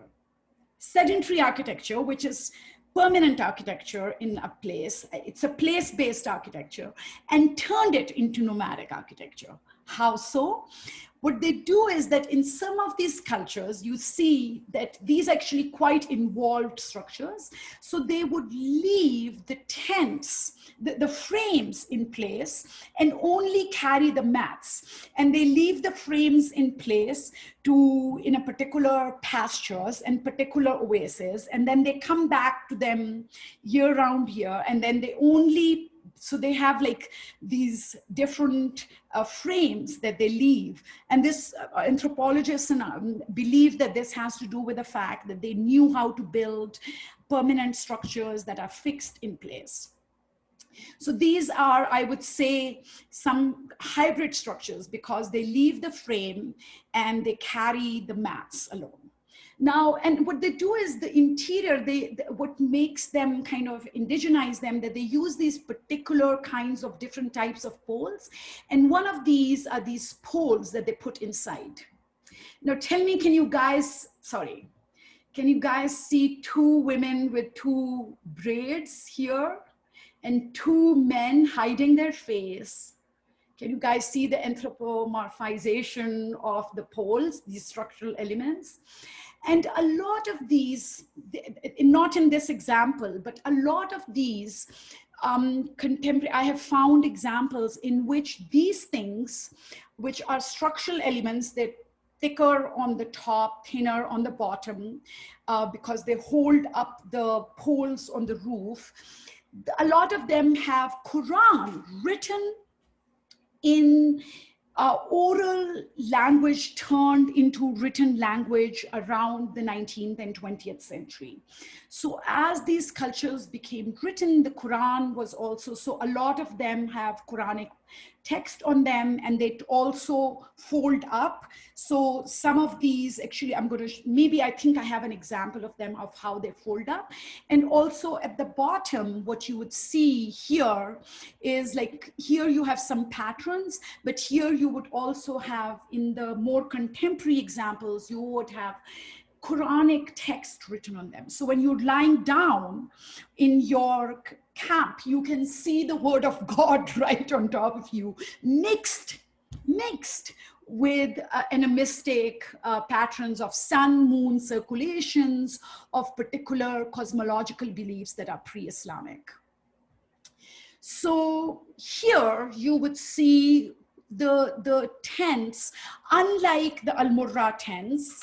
S2: which is permanent architecture in a place, it's a place-based architecture, and turned it into nomadic architecture. How so? What they do is that in some of these cultures, you see that these actually quite involved structures. So they would leave the tents, the frames in place, and only carry the mats. And they leave the frames in place in a particular pastures and particular oases. And then they come back to them year round year. And then so they have like these different frames that they leave. And this anthropologists believe that this has to do with the fact that they knew how to build permanent structures that are fixed in place. So these are, I would say, some hybrid structures because they leave the frame and they carry the mats alone. Now, and what they do is the interior, what makes them kind of indigenize them, that they use these particular kinds of different types of poles. And one of these are these poles that they put inside. Now tell me, can you guys see two women with two braids here and two men hiding their face? Can you guys see the anthropomorphization of the poles, these structural elements? And a lot of these, not in this example, but a lot of these contemporary, I have found examples in which these things, which are structural elements that thicker on the top, thinner on the bottom, because they hold up the poles on the roof, a lot of them have Quran written in oral language turned into written language around the 19th and 20th century. So as these cultures became written, the Quran was also, so a lot of them have Quranic text on them, and they also fold up. So some of these, actually, maybe I think I have an example of them of how they fold up. And also at the bottom, what you would see here is like, here you have some patterns, but here you would also have, in the more contemporary examples, you would have Quranic text written on them. So when you're lying down in your camp, you can see the word of God right on top of you, mixed with animistic patterns of sun, moon circulations, of particular cosmological beliefs that are pre-Islamic. So here you would see the tents, unlike the Al-Mudra tents,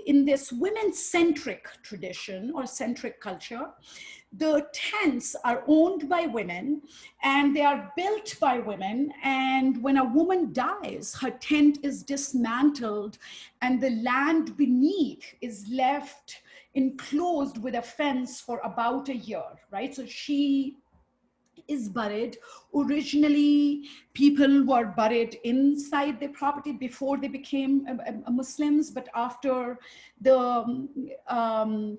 S2: in this women-centric tradition or centric culture, the tents are owned by women and they are built by women. And when a woman dies, her tent is dismantled and the land beneath is left enclosed with a fence for about a year, right? So she is buried. Originally, people were buried inside their property before they became Muslims, but after the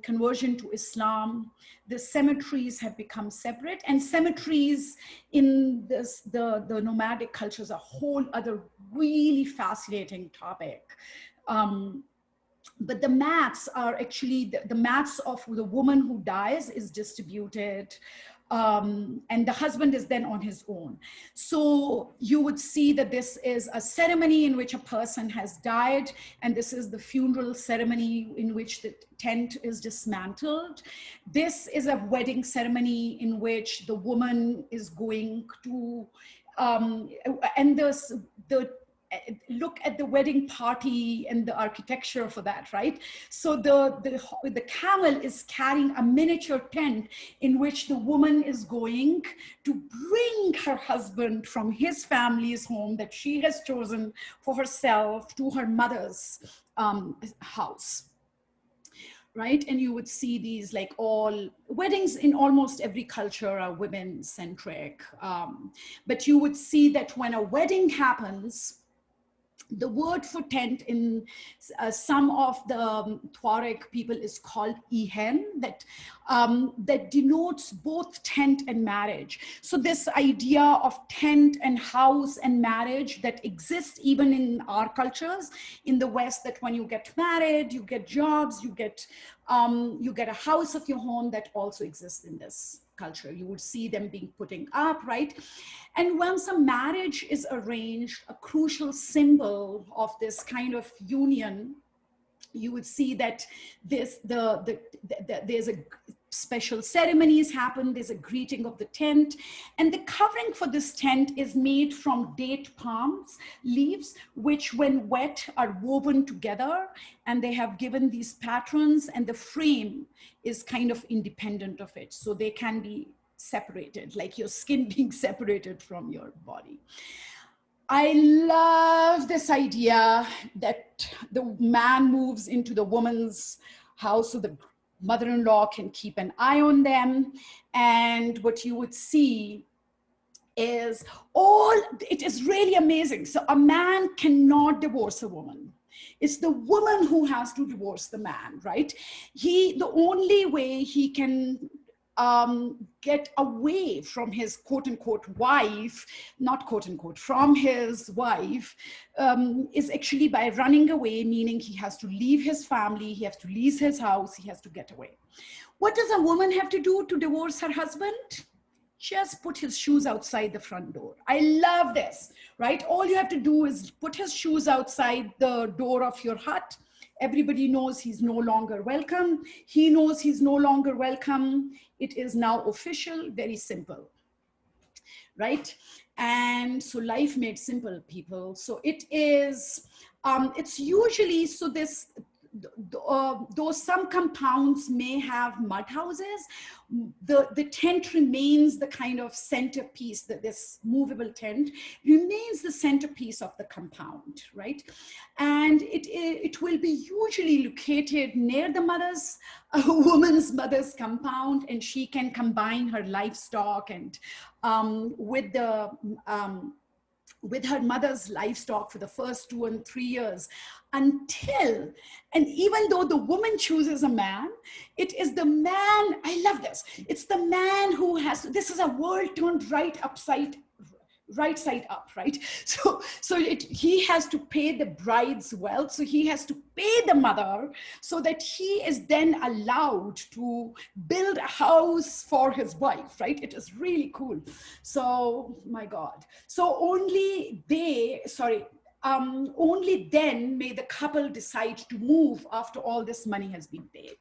S2: conversion to Islam, the cemeteries have become separate, and cemeteries in the nomadic culture is a whole other really fascinating topic. But the mats are actually, the mats of the woman who dies is distributed, and the husband is then on his own. So you would see that this is a ceremony in which a person has died, and this is the funeral ceremony in which the tent is dismantled. This is a wedding ceremony in which the woman is going to, and look at the wedding party and the architecture for that, right? So the camel is carrying a miniature tent in which the woman is going to bring her husband from his family's home that she has chosen for herself to her mother's house. Right? And you would see these, like, all weddings in almost every culture are women centric. But you would see that when a wedding happens, the word for tent in some of the Thorig people is called ihan, that denotes both tent and marriage. So this idea of tent and house and marriage that exists even in our cultures in the West, that when you get married, you get jobs, you get a house of your own, that also exists in this culture. You would see them being putting up, right? And once a marriage is arranged, a crucial symbol of this kind of union, you would see that there's a special ceremonies happen, there's a greeting of the tent, and the covering for this tent is made from date palms leaves, which when wet are woven together, and they have given these patterns, and the frame is kind of independent of it, so they can be separated, like your skin being separated from your body. I love this idea that the man moves into the woman's house so the mother-in-law can keep an eye on them. And what you would see is it is really amazing. So a man cannot divorce a woman. It's the woman who has to divorce the man, right? The only way he can get away from his quote unquote wife, not quote unquote, from his wife, is actually by running away, meaning he has to leave his family, he has to leave his house, he has to get away. What does a woman have to do to divorce her husband? Just put his shoes outside the front door. I love this, right? All you have to do is put his shoes outside the door of your hut. Everybody knows he's no longer welcome. He knows he's no longer welcome. It is now official, very simple, right? And so life made simple, people. So it is, it's usually, so this, though some compounds may have mud houses, the tent remains the kind of centerpiece, this movable tent remains the centerpiece of the compound, right? And it will be usually located near the woman's mother's compound, and she can combine her livestock and with her mother's livestock for the first 2 and 3 years until, and even though the woman chooses a man, it is the man, I love this, it's the man who has, this is a world turned right upside right side up, right? So he has to pay the bride's wealth. So he has to pay the mother so that he is then allowed to build a house for his wife, right? It is really cool. So, my God. So only then may the couple decide to move after all this money has been paid.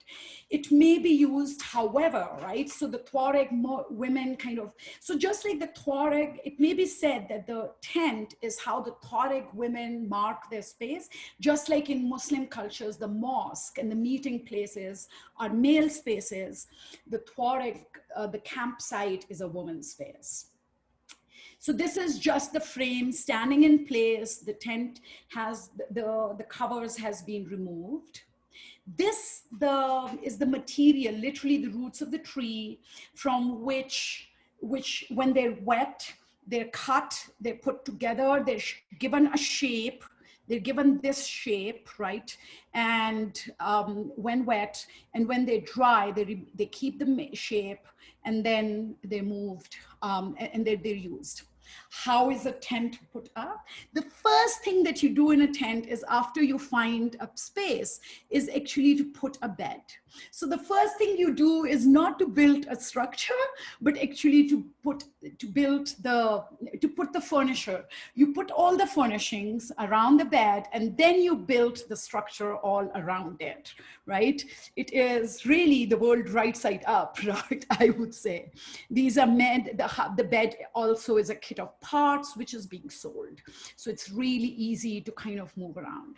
S2: It may be used, however, right? So the Thorig women kind of, so just like the Thorig, it may be said that the tent is how the Thorig women mark their space, just like in Muslim cultures, the mosque and the meeting places are male spaces. The Thorig, the campsite is a woman's space. So this is just the frame standing in place. The tent has, the covers has been removed. This is the material, literally the roots of the tree, from which when they're wet, they're cut, they're put together, they're given a shape. They're given this shape, right? And when wet, and when they dry, they keep the shape, and then they're moved, and they're used. How is a tent put up? The first thing that you do in a tent is, after you find a space, is actually to put a bed. So the first thing you do is not to build a structure, but actually to put the furniture. You put all the furnishings around the bed, and then you build the structure all around it, right? It is really the world right side up, right? I would say. These are made, the bed also is a kit of parts which is being sold. So it's really easy to kind of move around.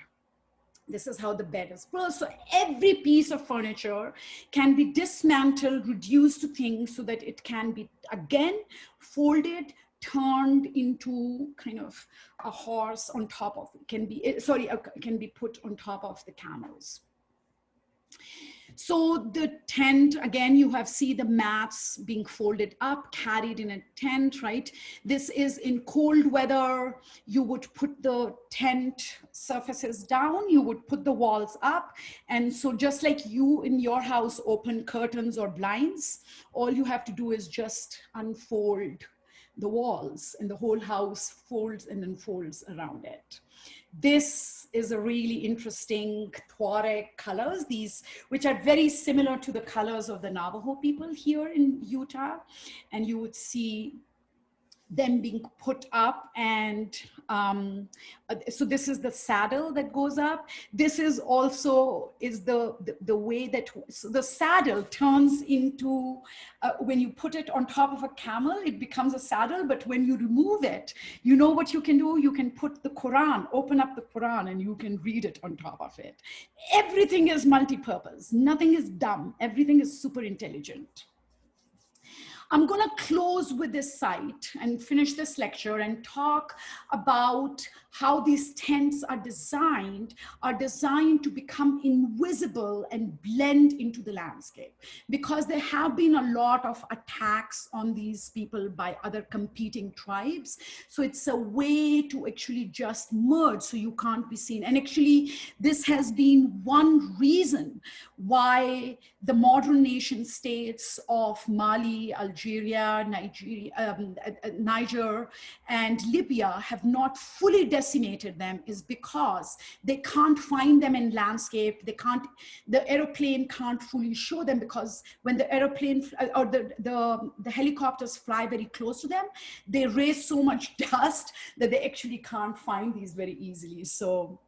S2: This is how the bed is built. So every piece of furniture can be dismantled, reduced to things, so that it can be again folded, turned into kind of a horse on top of it. Can be put on top of the camels. So the tent, again, you have see the mats being folded up, carried in a tent, right? This is in cold weather. You would put the tent surfaces down, you would put the walls up. And so just like you in your house open curtains or blinds, all you have to do is just unfold the walls, and the whole house folds and unfolds around it. This is a really interesting Thorig colors, these, which are very similar to the colors of the Navajo people here in Utah. And you would see them being put up, and so this is the saddle that goes up. This is also the way that, so the saddle turns into, when you put it on top of a camel, it becomes a saddle. But when you remove it, you know what you can do? You can put the Quran, open up the Quran, and you can read it on top of it. Everything is multi-purpose. Nothing is dumb. Everything is super intelligent. I'm going to close with this site and finish this lecture and talk about how these tents are designed to become invisible and blend into the landscape, because there have been a lot of attacks on these people by other competing tribes. So it's a way to actually just merge so you can't be seen. And actually, this has been one reason why the modern nation states of Mali, Algeria, Niger, and Libya have not fully decimated them, is because they can't find them in landscape. The aeroplane can't fully show them, because when the aeroplane or the helicopters fly very close to them, they raise so much dust that they actually can't find these very easily. So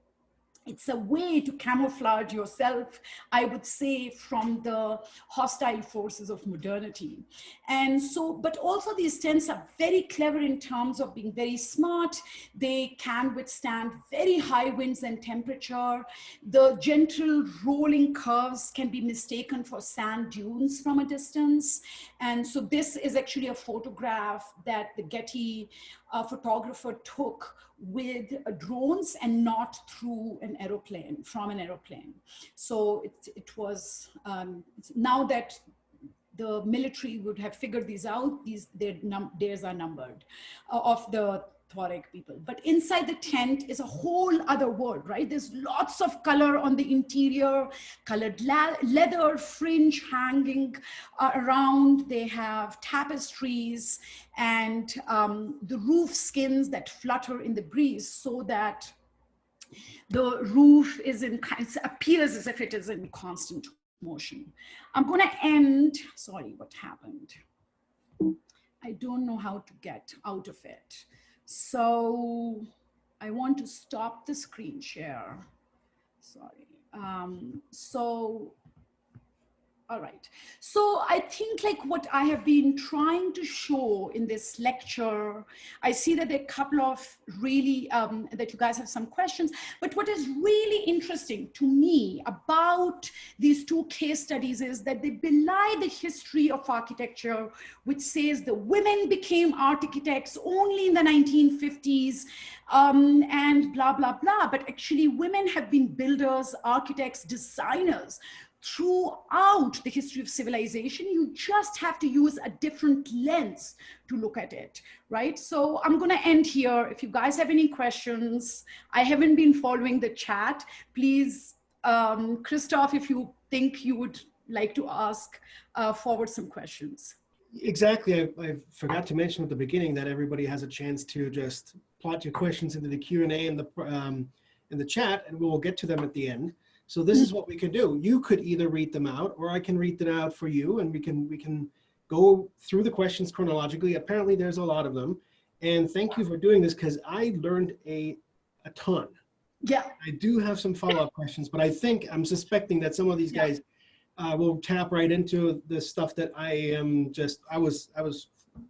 S2: it's a way to camouflage yourself, I would say, from the hostile forces of modernity. And so, but also these tents are very clever in terms of being very smart. They can withstand very high winds and temperature. The gentle rolling curves can be mistaken for sand dunes from a distance. And so this is actually a photograph that the Getty photographer took with drones and not through an aeroplane, from an aeroplane. So it was, now that the military would have figured these out, their days are numbered of the Thorig people. But inside the tent is a whole other world, right? There's lots of color on the interior, colored leather fringe hanging around. They have tapestries and the roof skins that flutter in the breeze so that the roof is in, it appears as if it is in constant motion. I'm going to end, sorry, what happened? I don't know how to get out of it. So I want to stop the screen share. Sorry. All right. So I think like what I have been trying to show in this lecture, I see that there are a couple of really, that you guys have some questions, but what is really interesting to me about these two case studies is that they belie the history of architecture, which says the women became architects only in the 1950s and blah, blah, blah. But actually women have been builders, architects, designers throughout the history of civilization. You just have to use a different lens to look at it, right? So I'm going to end here. If you guys have any questions, I haven't been following the chat. Please, Christoph, if you think you would like to ask, forward some questions.
S1: Exactly. I forgot to mention at the beginning that everybody has a chance to just plot your questions into the Q&A in the chat, and we'll get to them at the end. So this is what we can do. You could either read them out, or I can read them out for you, and we can go through the questions chronologically. Apparently there's a lot of them. And thank you for doing this, because I learned a ton.
S2: Yeah.
S1: I do have some follow-up questions, but I'm suspecting that some of these guys will tap right into the stuff that I was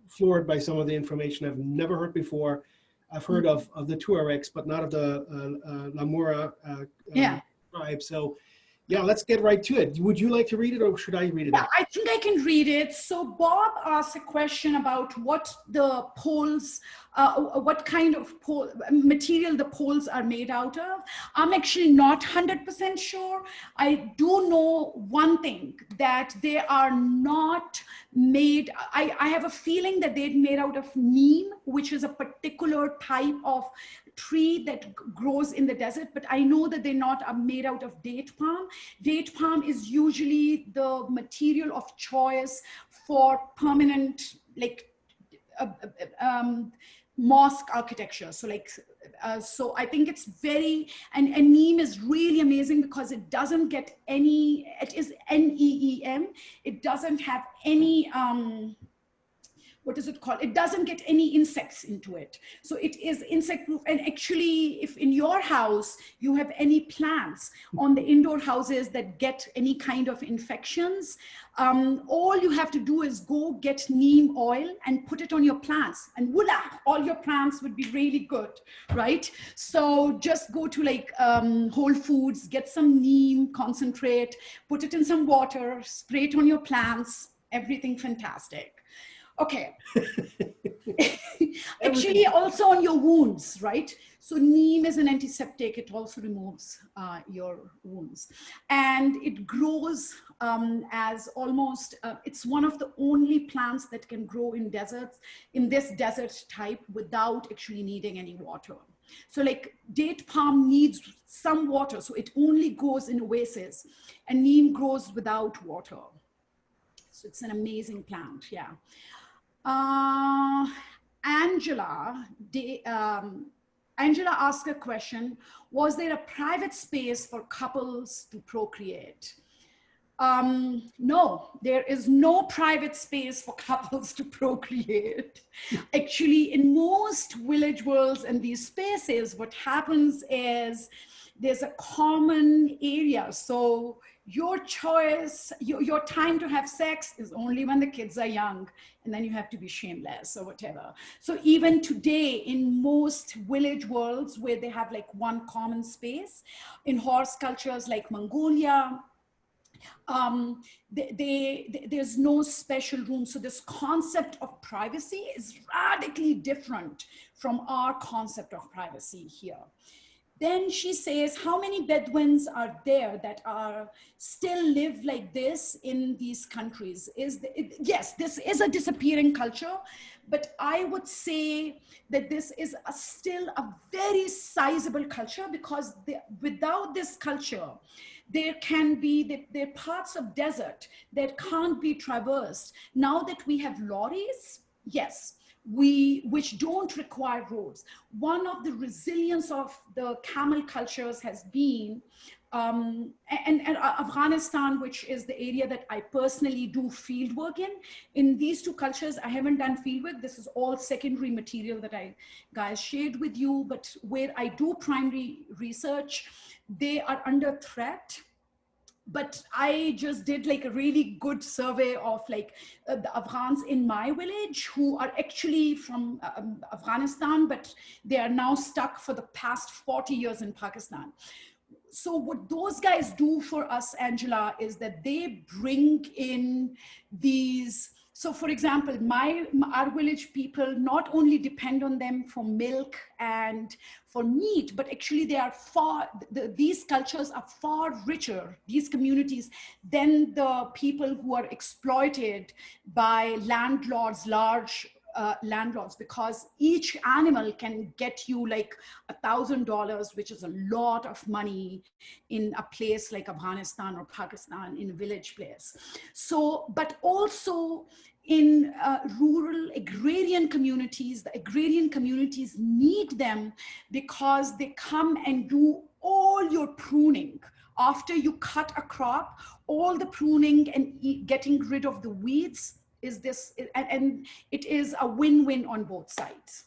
S1: floored by some of the information I've never heard before. I've heard of the Tuaregs, but not of the Lamura tribe. So yeah, let's get right to it. Would you like to read it, or should I read it?
S2: Yeah, I think I can read it. So Bob asked a question about what the poles, what kind of material the poles are made out of. I'm actually not 100% sure. I do know one thing, that they are not made, I have a feeling that they're made out of neem, which is a particular type of tree that grows in the desert, but I know that they're not made out of date palm. Date palm is usually the material of choice for permanent, like mosque architecture. So like, so I think it's very, and neem is really amazing because it doesn't get any, it is NEEM. It doesn't have any, what is it called? It doesn't get any insects into it. So it is insect proof. And actually, if in your house, you have any plants on the indoor houses that get any kind of infections, all you have to do is go get neem oil and put it on your plants, and voila, all your plants would be really good, right? So just go to like Whole Foods, get some neem concentrate, put it in some water, spray it on your plants, everything fantastic. Okay. Actually, also on your wounds, right? So neem is an antiseptic. It also removes your wounds. And it grows as almost, it's one of the only plants that can grow in deserts, in this desert type, without actually needing any water. So like date palm needs some water, so it only grows in oases, and neem grows without water. So it's an amazing plant, yeah. Angela asked a question: was there a private space for couples to procreate? No, there is no private space for couples to procreate. Actually, in most village worlds and these spaces, what happens is there's a common area. So your choice, your time to have sex is only when the kids are young, and then you have to be shameless or whatever. So even today, in most village worlds where they have like one common space, in horse cultures like Mongolia, there's no special room. So this concept of privacy is radically different from our concept of privacy here. Then she says, how many Bedouins are there that are still live like this in these countries? Yes, this is a disappearing culture, but I would say that this is still a very sizable culture, because without this culture, there can be, there are parts of desert that can't be traversed. Now that we have lorries, yes, which don't require roads. One of the resilience of the camel cultures has been, and Afghanistan, which is the area that I personally do field work in these two cultures, I haven't done field work. This is all secondary material that I guys shared with you, but where I do primary research, they are under threat. But I just did like a really good survey of like the Afghans in my village who are actually from Afghanistan, but they are now stuck for the past 40 years in Pakistan. So what those guys do for us, Angela, is that they bring in these. So for example, our village people not only depend on them for milk and for meat, but actually they are these cultures are far richer, these communities, than the people who are exploited by landlords, large landlords, because each animal can get you like $1,000, which is a lot of money in a place like Afghanistan or Pakistan, in a village place. So, but also in rural agrarian communities, the agrarian communities need them because they come and do all your pruning. After you cut a crop, all the pruning and getting rid of the weeds is this, and it is a win-win on both sides.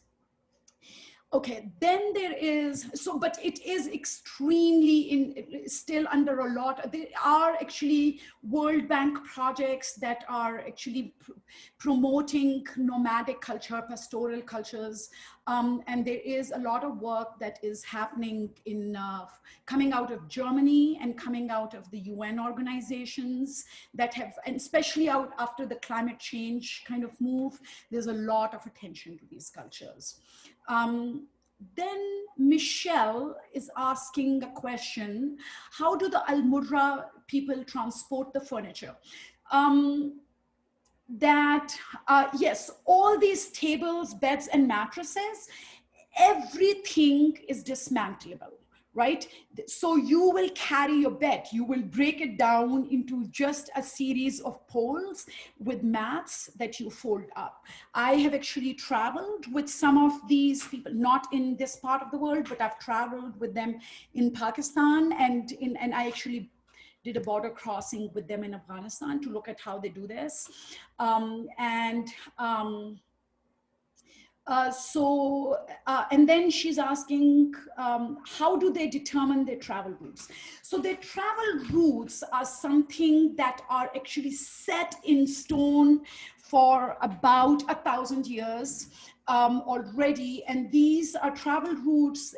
S2: Okay, then there is, so, but it is extremely still under a lot. There are actually World Bank projects that are actually promoting nomadic culture, pastoral cultures. And there is a lot of work that is happening in coming out of Germany and coming out of the UN organizations that have, and especially out after the climate change kind of move, there's a lot of attention to these cultures. Then Michelle is asking a question: how do the Al-Mudra people transport the furniture? Yes, all these tables, beds, and mattresses, everything is dismantleable, right? So you will carry your bed, you will break it down into just a series of poles with mats that you fold up. I have actually traveled with some of these people, not in this part of the world, but I've traveled with them in Pakistan, and I actually did a border crossing with them in Afghanistan to look at how they do this. And then she's asking, how do they determine their travel routes? So their travel routes are something that are actually set in stone for about 1,000 years already. And these are travel routes.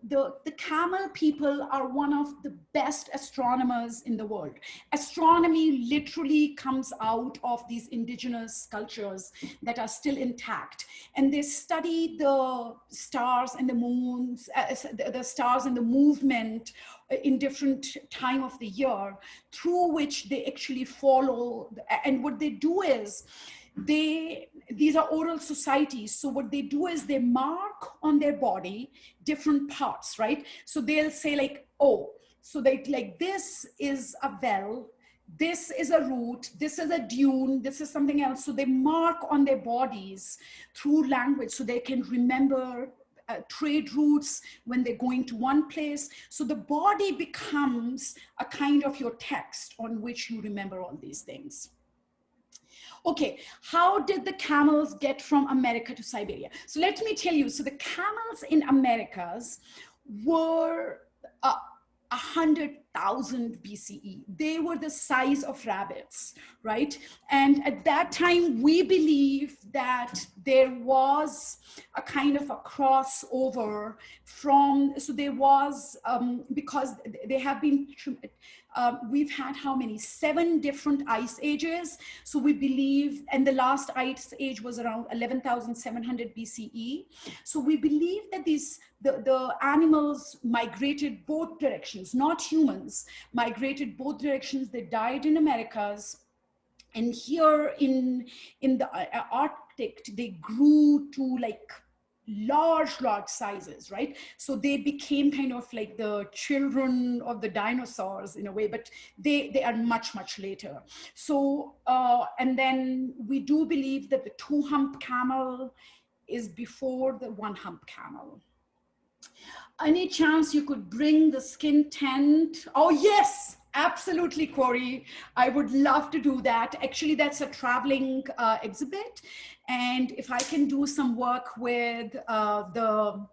S2: The camel people are one of the best astronomers in the world. Astronomy literally comes out of these indigenous cultures that are still intact. And they study the stars and the moons, the stars and the movement in different time of the year, through which they actually follow. And what they do is, these are oral societies. So what they do is they mark on their body different parts, right? So they'll say like, oh, so they like, this is a well, this is a root, this is a dune, this is something else. So they mark on their bodies through language so they can remember trade routes when they're going to one place. So the body becomes a kind of your text on which you remember all these things. Okay, how did the camels get from America to Siberia? So let me tell you, so the camels in Americas were 100,000 BCE. They were the size of rabbits, right? And at that time, we believe that there was a kind of a crossover from, so there was, because they have been we've had how many? 7 different ice ages. So we believe, and the last ice age was around 11,700 BCE. So we believe that the animals migrated both directions, not humans, migrated both directions. They died in Americas. And here in the Arctic, they grew to like large sizes, right? So they became kind of like the children of the dinosaurs in a way, but they are much later. So and then we do believe that the 2-hump camel is before the 1-hump camel. Any chance you could bring the skin tent? Oh yes, absolutely, Corey. I would love to do that. Actually, that's a traveling exhibit. And if I can do some work with the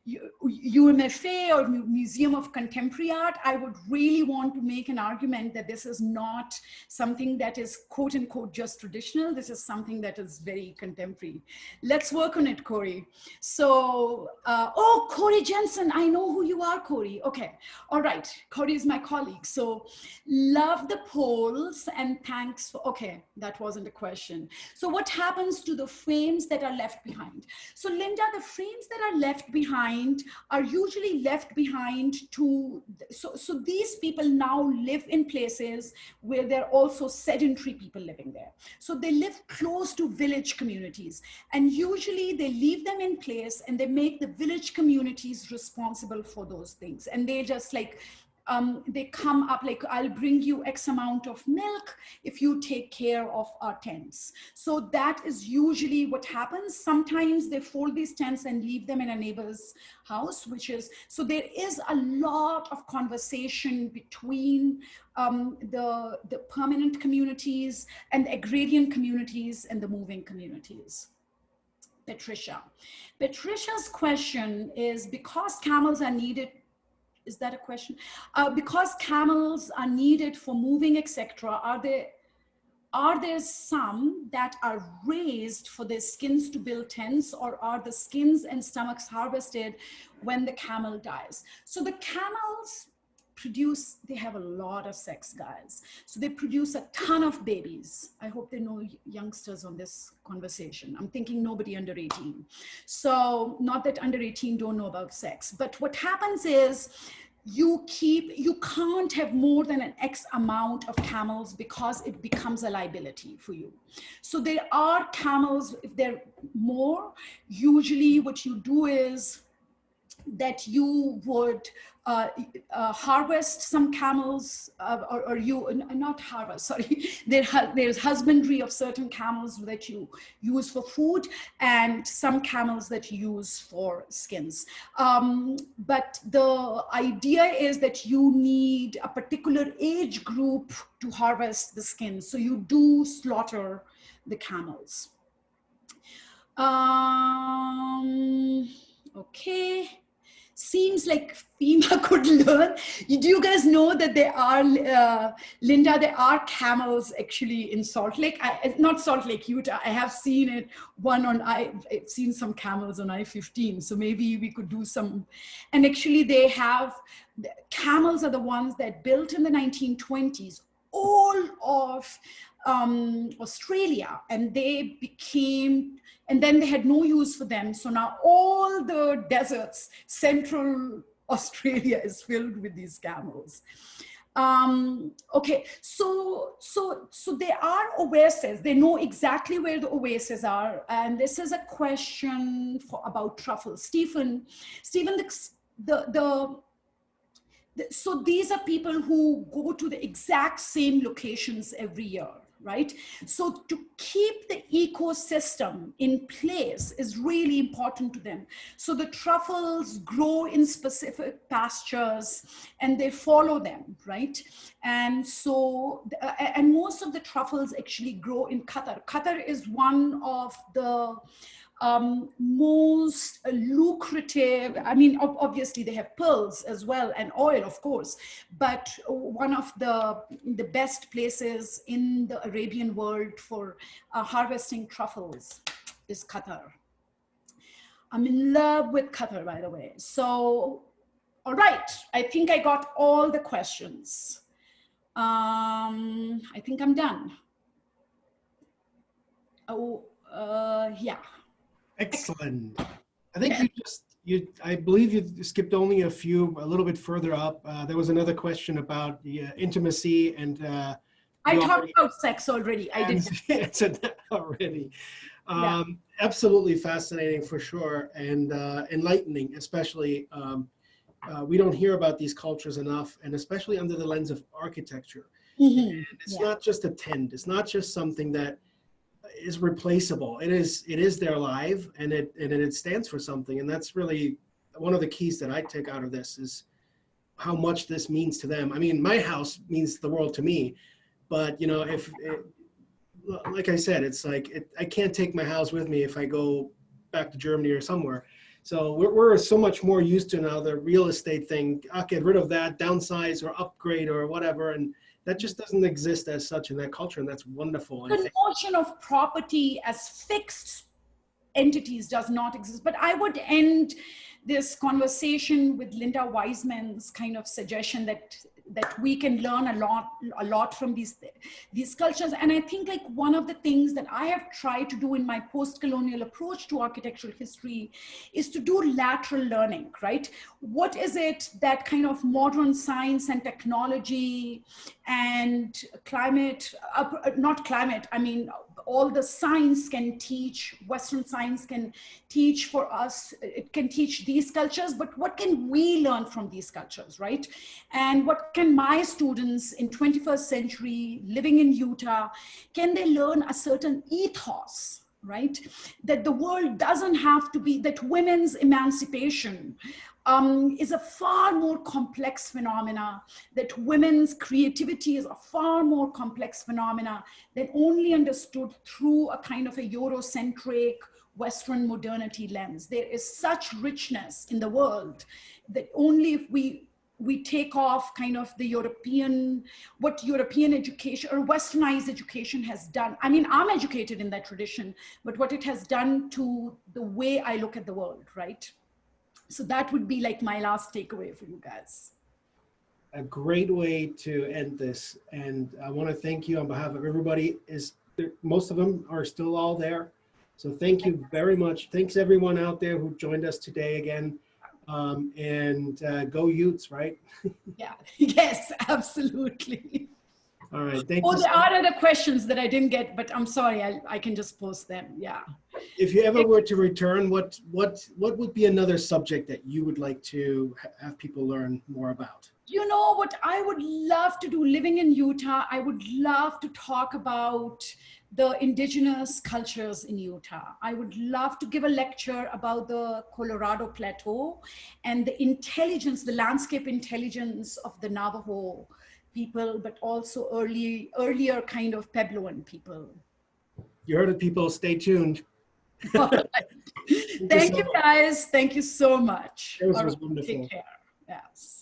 S2: UMFA or Museum of Contemporary Art, I would really want to make an argument that this is not something that is quote unquote just traditional. This is something that is very contemporary. Let's work on it, Corey. So, oh, Corey Jensen, I know who you are, Corey. Okay, all right, Corey is my colleague. So love the polls and thanks for, okay, that wasn't a question. So what happens to the frames that are left behind? So Linda, the frames that are left behind are usually left behind to, so these people now live in places where there are also sedentary people living there. So they live close to village communities, and usually they leave them in place and they make the village communities responsible for those things. And they just like, they come up like, I'll bring you X amount of milk if you take care of our tents. So that is usually what happens. Sometimes they fold these tents and leave them in a neighbor's house, which is, so there is a lot of conversation between the permanent communities and the agrarian communities and the moving communities. Patricia's question is, because camels are needed, is that a question? Because camels are needed for moving, etc., are there some that are raised for their skins to build tents, or are the skins and stomachs harvested when the camel dies? So the camels produce, they have a lot of sex, guys. So they produce a ton of babies. I hope there are no youngsters on this conversation. I'm thinking nobody under 18. So not that under 18 don't know about sex, but what happens is you can't have more than an X amount of camels because it becomes a liability for you. So there are camels, if they're more, usually what you do is that you would harvest some camels, or you, not harvest, sorry, there's husbandry of certain camels that you use for food, and some camels that you use for skins. But the idea is that you need a particular age group to harvest the skins. So you do slaughter the camels. Okay. Seems like FEMA could learn. Do you guys know that there are, Linda, there are camels actually in Salt Lake, not Salt Lake, Utah. I have seen it, I've seen some camels on I-15. So maybe we could do some, and actually they have, camels are the ones that built in the 1920s, all of Australia, and they became, and then they had no use for them. So now all the deserts, central Australia is filled with these camels. Okay, so there are oases. They know exactly where the oases are. And this is a question about truffles. Stephen, so these are people who go to the exact same locations every year, right? So to keep the ecosystem in place is really important to them. So the truffles grow in specific pastures and they follow them, right? And so, and most of the truffles actually grow in Qatar. Qatar is one of the most lucrative, I mean, obviously they have pearls as well and oil, of course, but one of the best places in the Arabian world for harvesting truffles is Qatar. I'm in love with Qatar, by the way. So, all right, I think I got all the questions. I think I'm done. Oh, yeah.
S1: Excellent. I think I believe you skipped only a little bit further up. There was another question about the intimacy and
S2: I talked about sex already. I did
S1: answered that already.
S2: Yeah.
S1: Absolutely fascinating for sure, and enlightening, especially. We don't hear about these cultures enough, and especially under the lens of architecture. And it's not just a tent. It's not just something that is replaceable. It is their life, and it stands for something. And that's really one of the keys that I take out of this, is how much this means to them. I mean, my house means the world to me, but you know, like I said, it's like I can't take my house with me if I go back to Germany or somewhere. So we're so much more used to now the real estate thing. I'll get rid of that, downsize or upgrade or whatever, and that just doesn't exist as such in that culture, and that's wonderful.
S2: The notion of property as fixed entities does not exist. But I would end this conversation with Linda Wiseman's kind of suggestion that we can learn a lot from these cultures. And I think like one of the things that I have tried to do in my post-colonial approach to architectural history is to do lateral learning, right? What is it that kind of modern science and technology and climate, not climate, I mean, all the science can teach, Western science can teach for us, it can teach these cultures, but what can we learn from these cultures, right? And what can my students in 21st century living in Utah, can they learn a certain ethos, right? That the world doesn't have to be, that women's emancipation is a far more complex phenomena, that women's creativity is a far more complex phenomena than only understood through a kind of a Eurocentric Western modernity lens. There is such richness in the world that only if we take off kind of the what European education or Westernized education has done. I mean, I'm educated in that tradition, but what it has done to the way I look at the world, right? So that would be like my last takeaway for you guys.
S1: A great way to end this. And I want to thank you on behalf of everybody. Most of them are still all there. So thank you very much. Thanks everyone out there who joined us today again. Go Utes, right?
S2: Yeah, yes, absolutely.
S1: All right, thank you.
S2: There are other questions that I didn't get, but I'm sorry, I can just post them, yeah.
S1: If you ever were to return, what would be another subject that you would like to have people learn more about?
S2: You know what I would love to do living in Utah? I would love to talk about the indigenous cultures in Utah. I would love to give a lecture about the Colorado Plateau and the intelligence, the landscape intelligence of the Navajo people, but also earlier kind of Puebloan people.
S1: You heard it, people. Stay tuned.
S2: All right. Thank you, guys. Thank you so much.
S1: It was wonderful.
S2: Take care. Yes.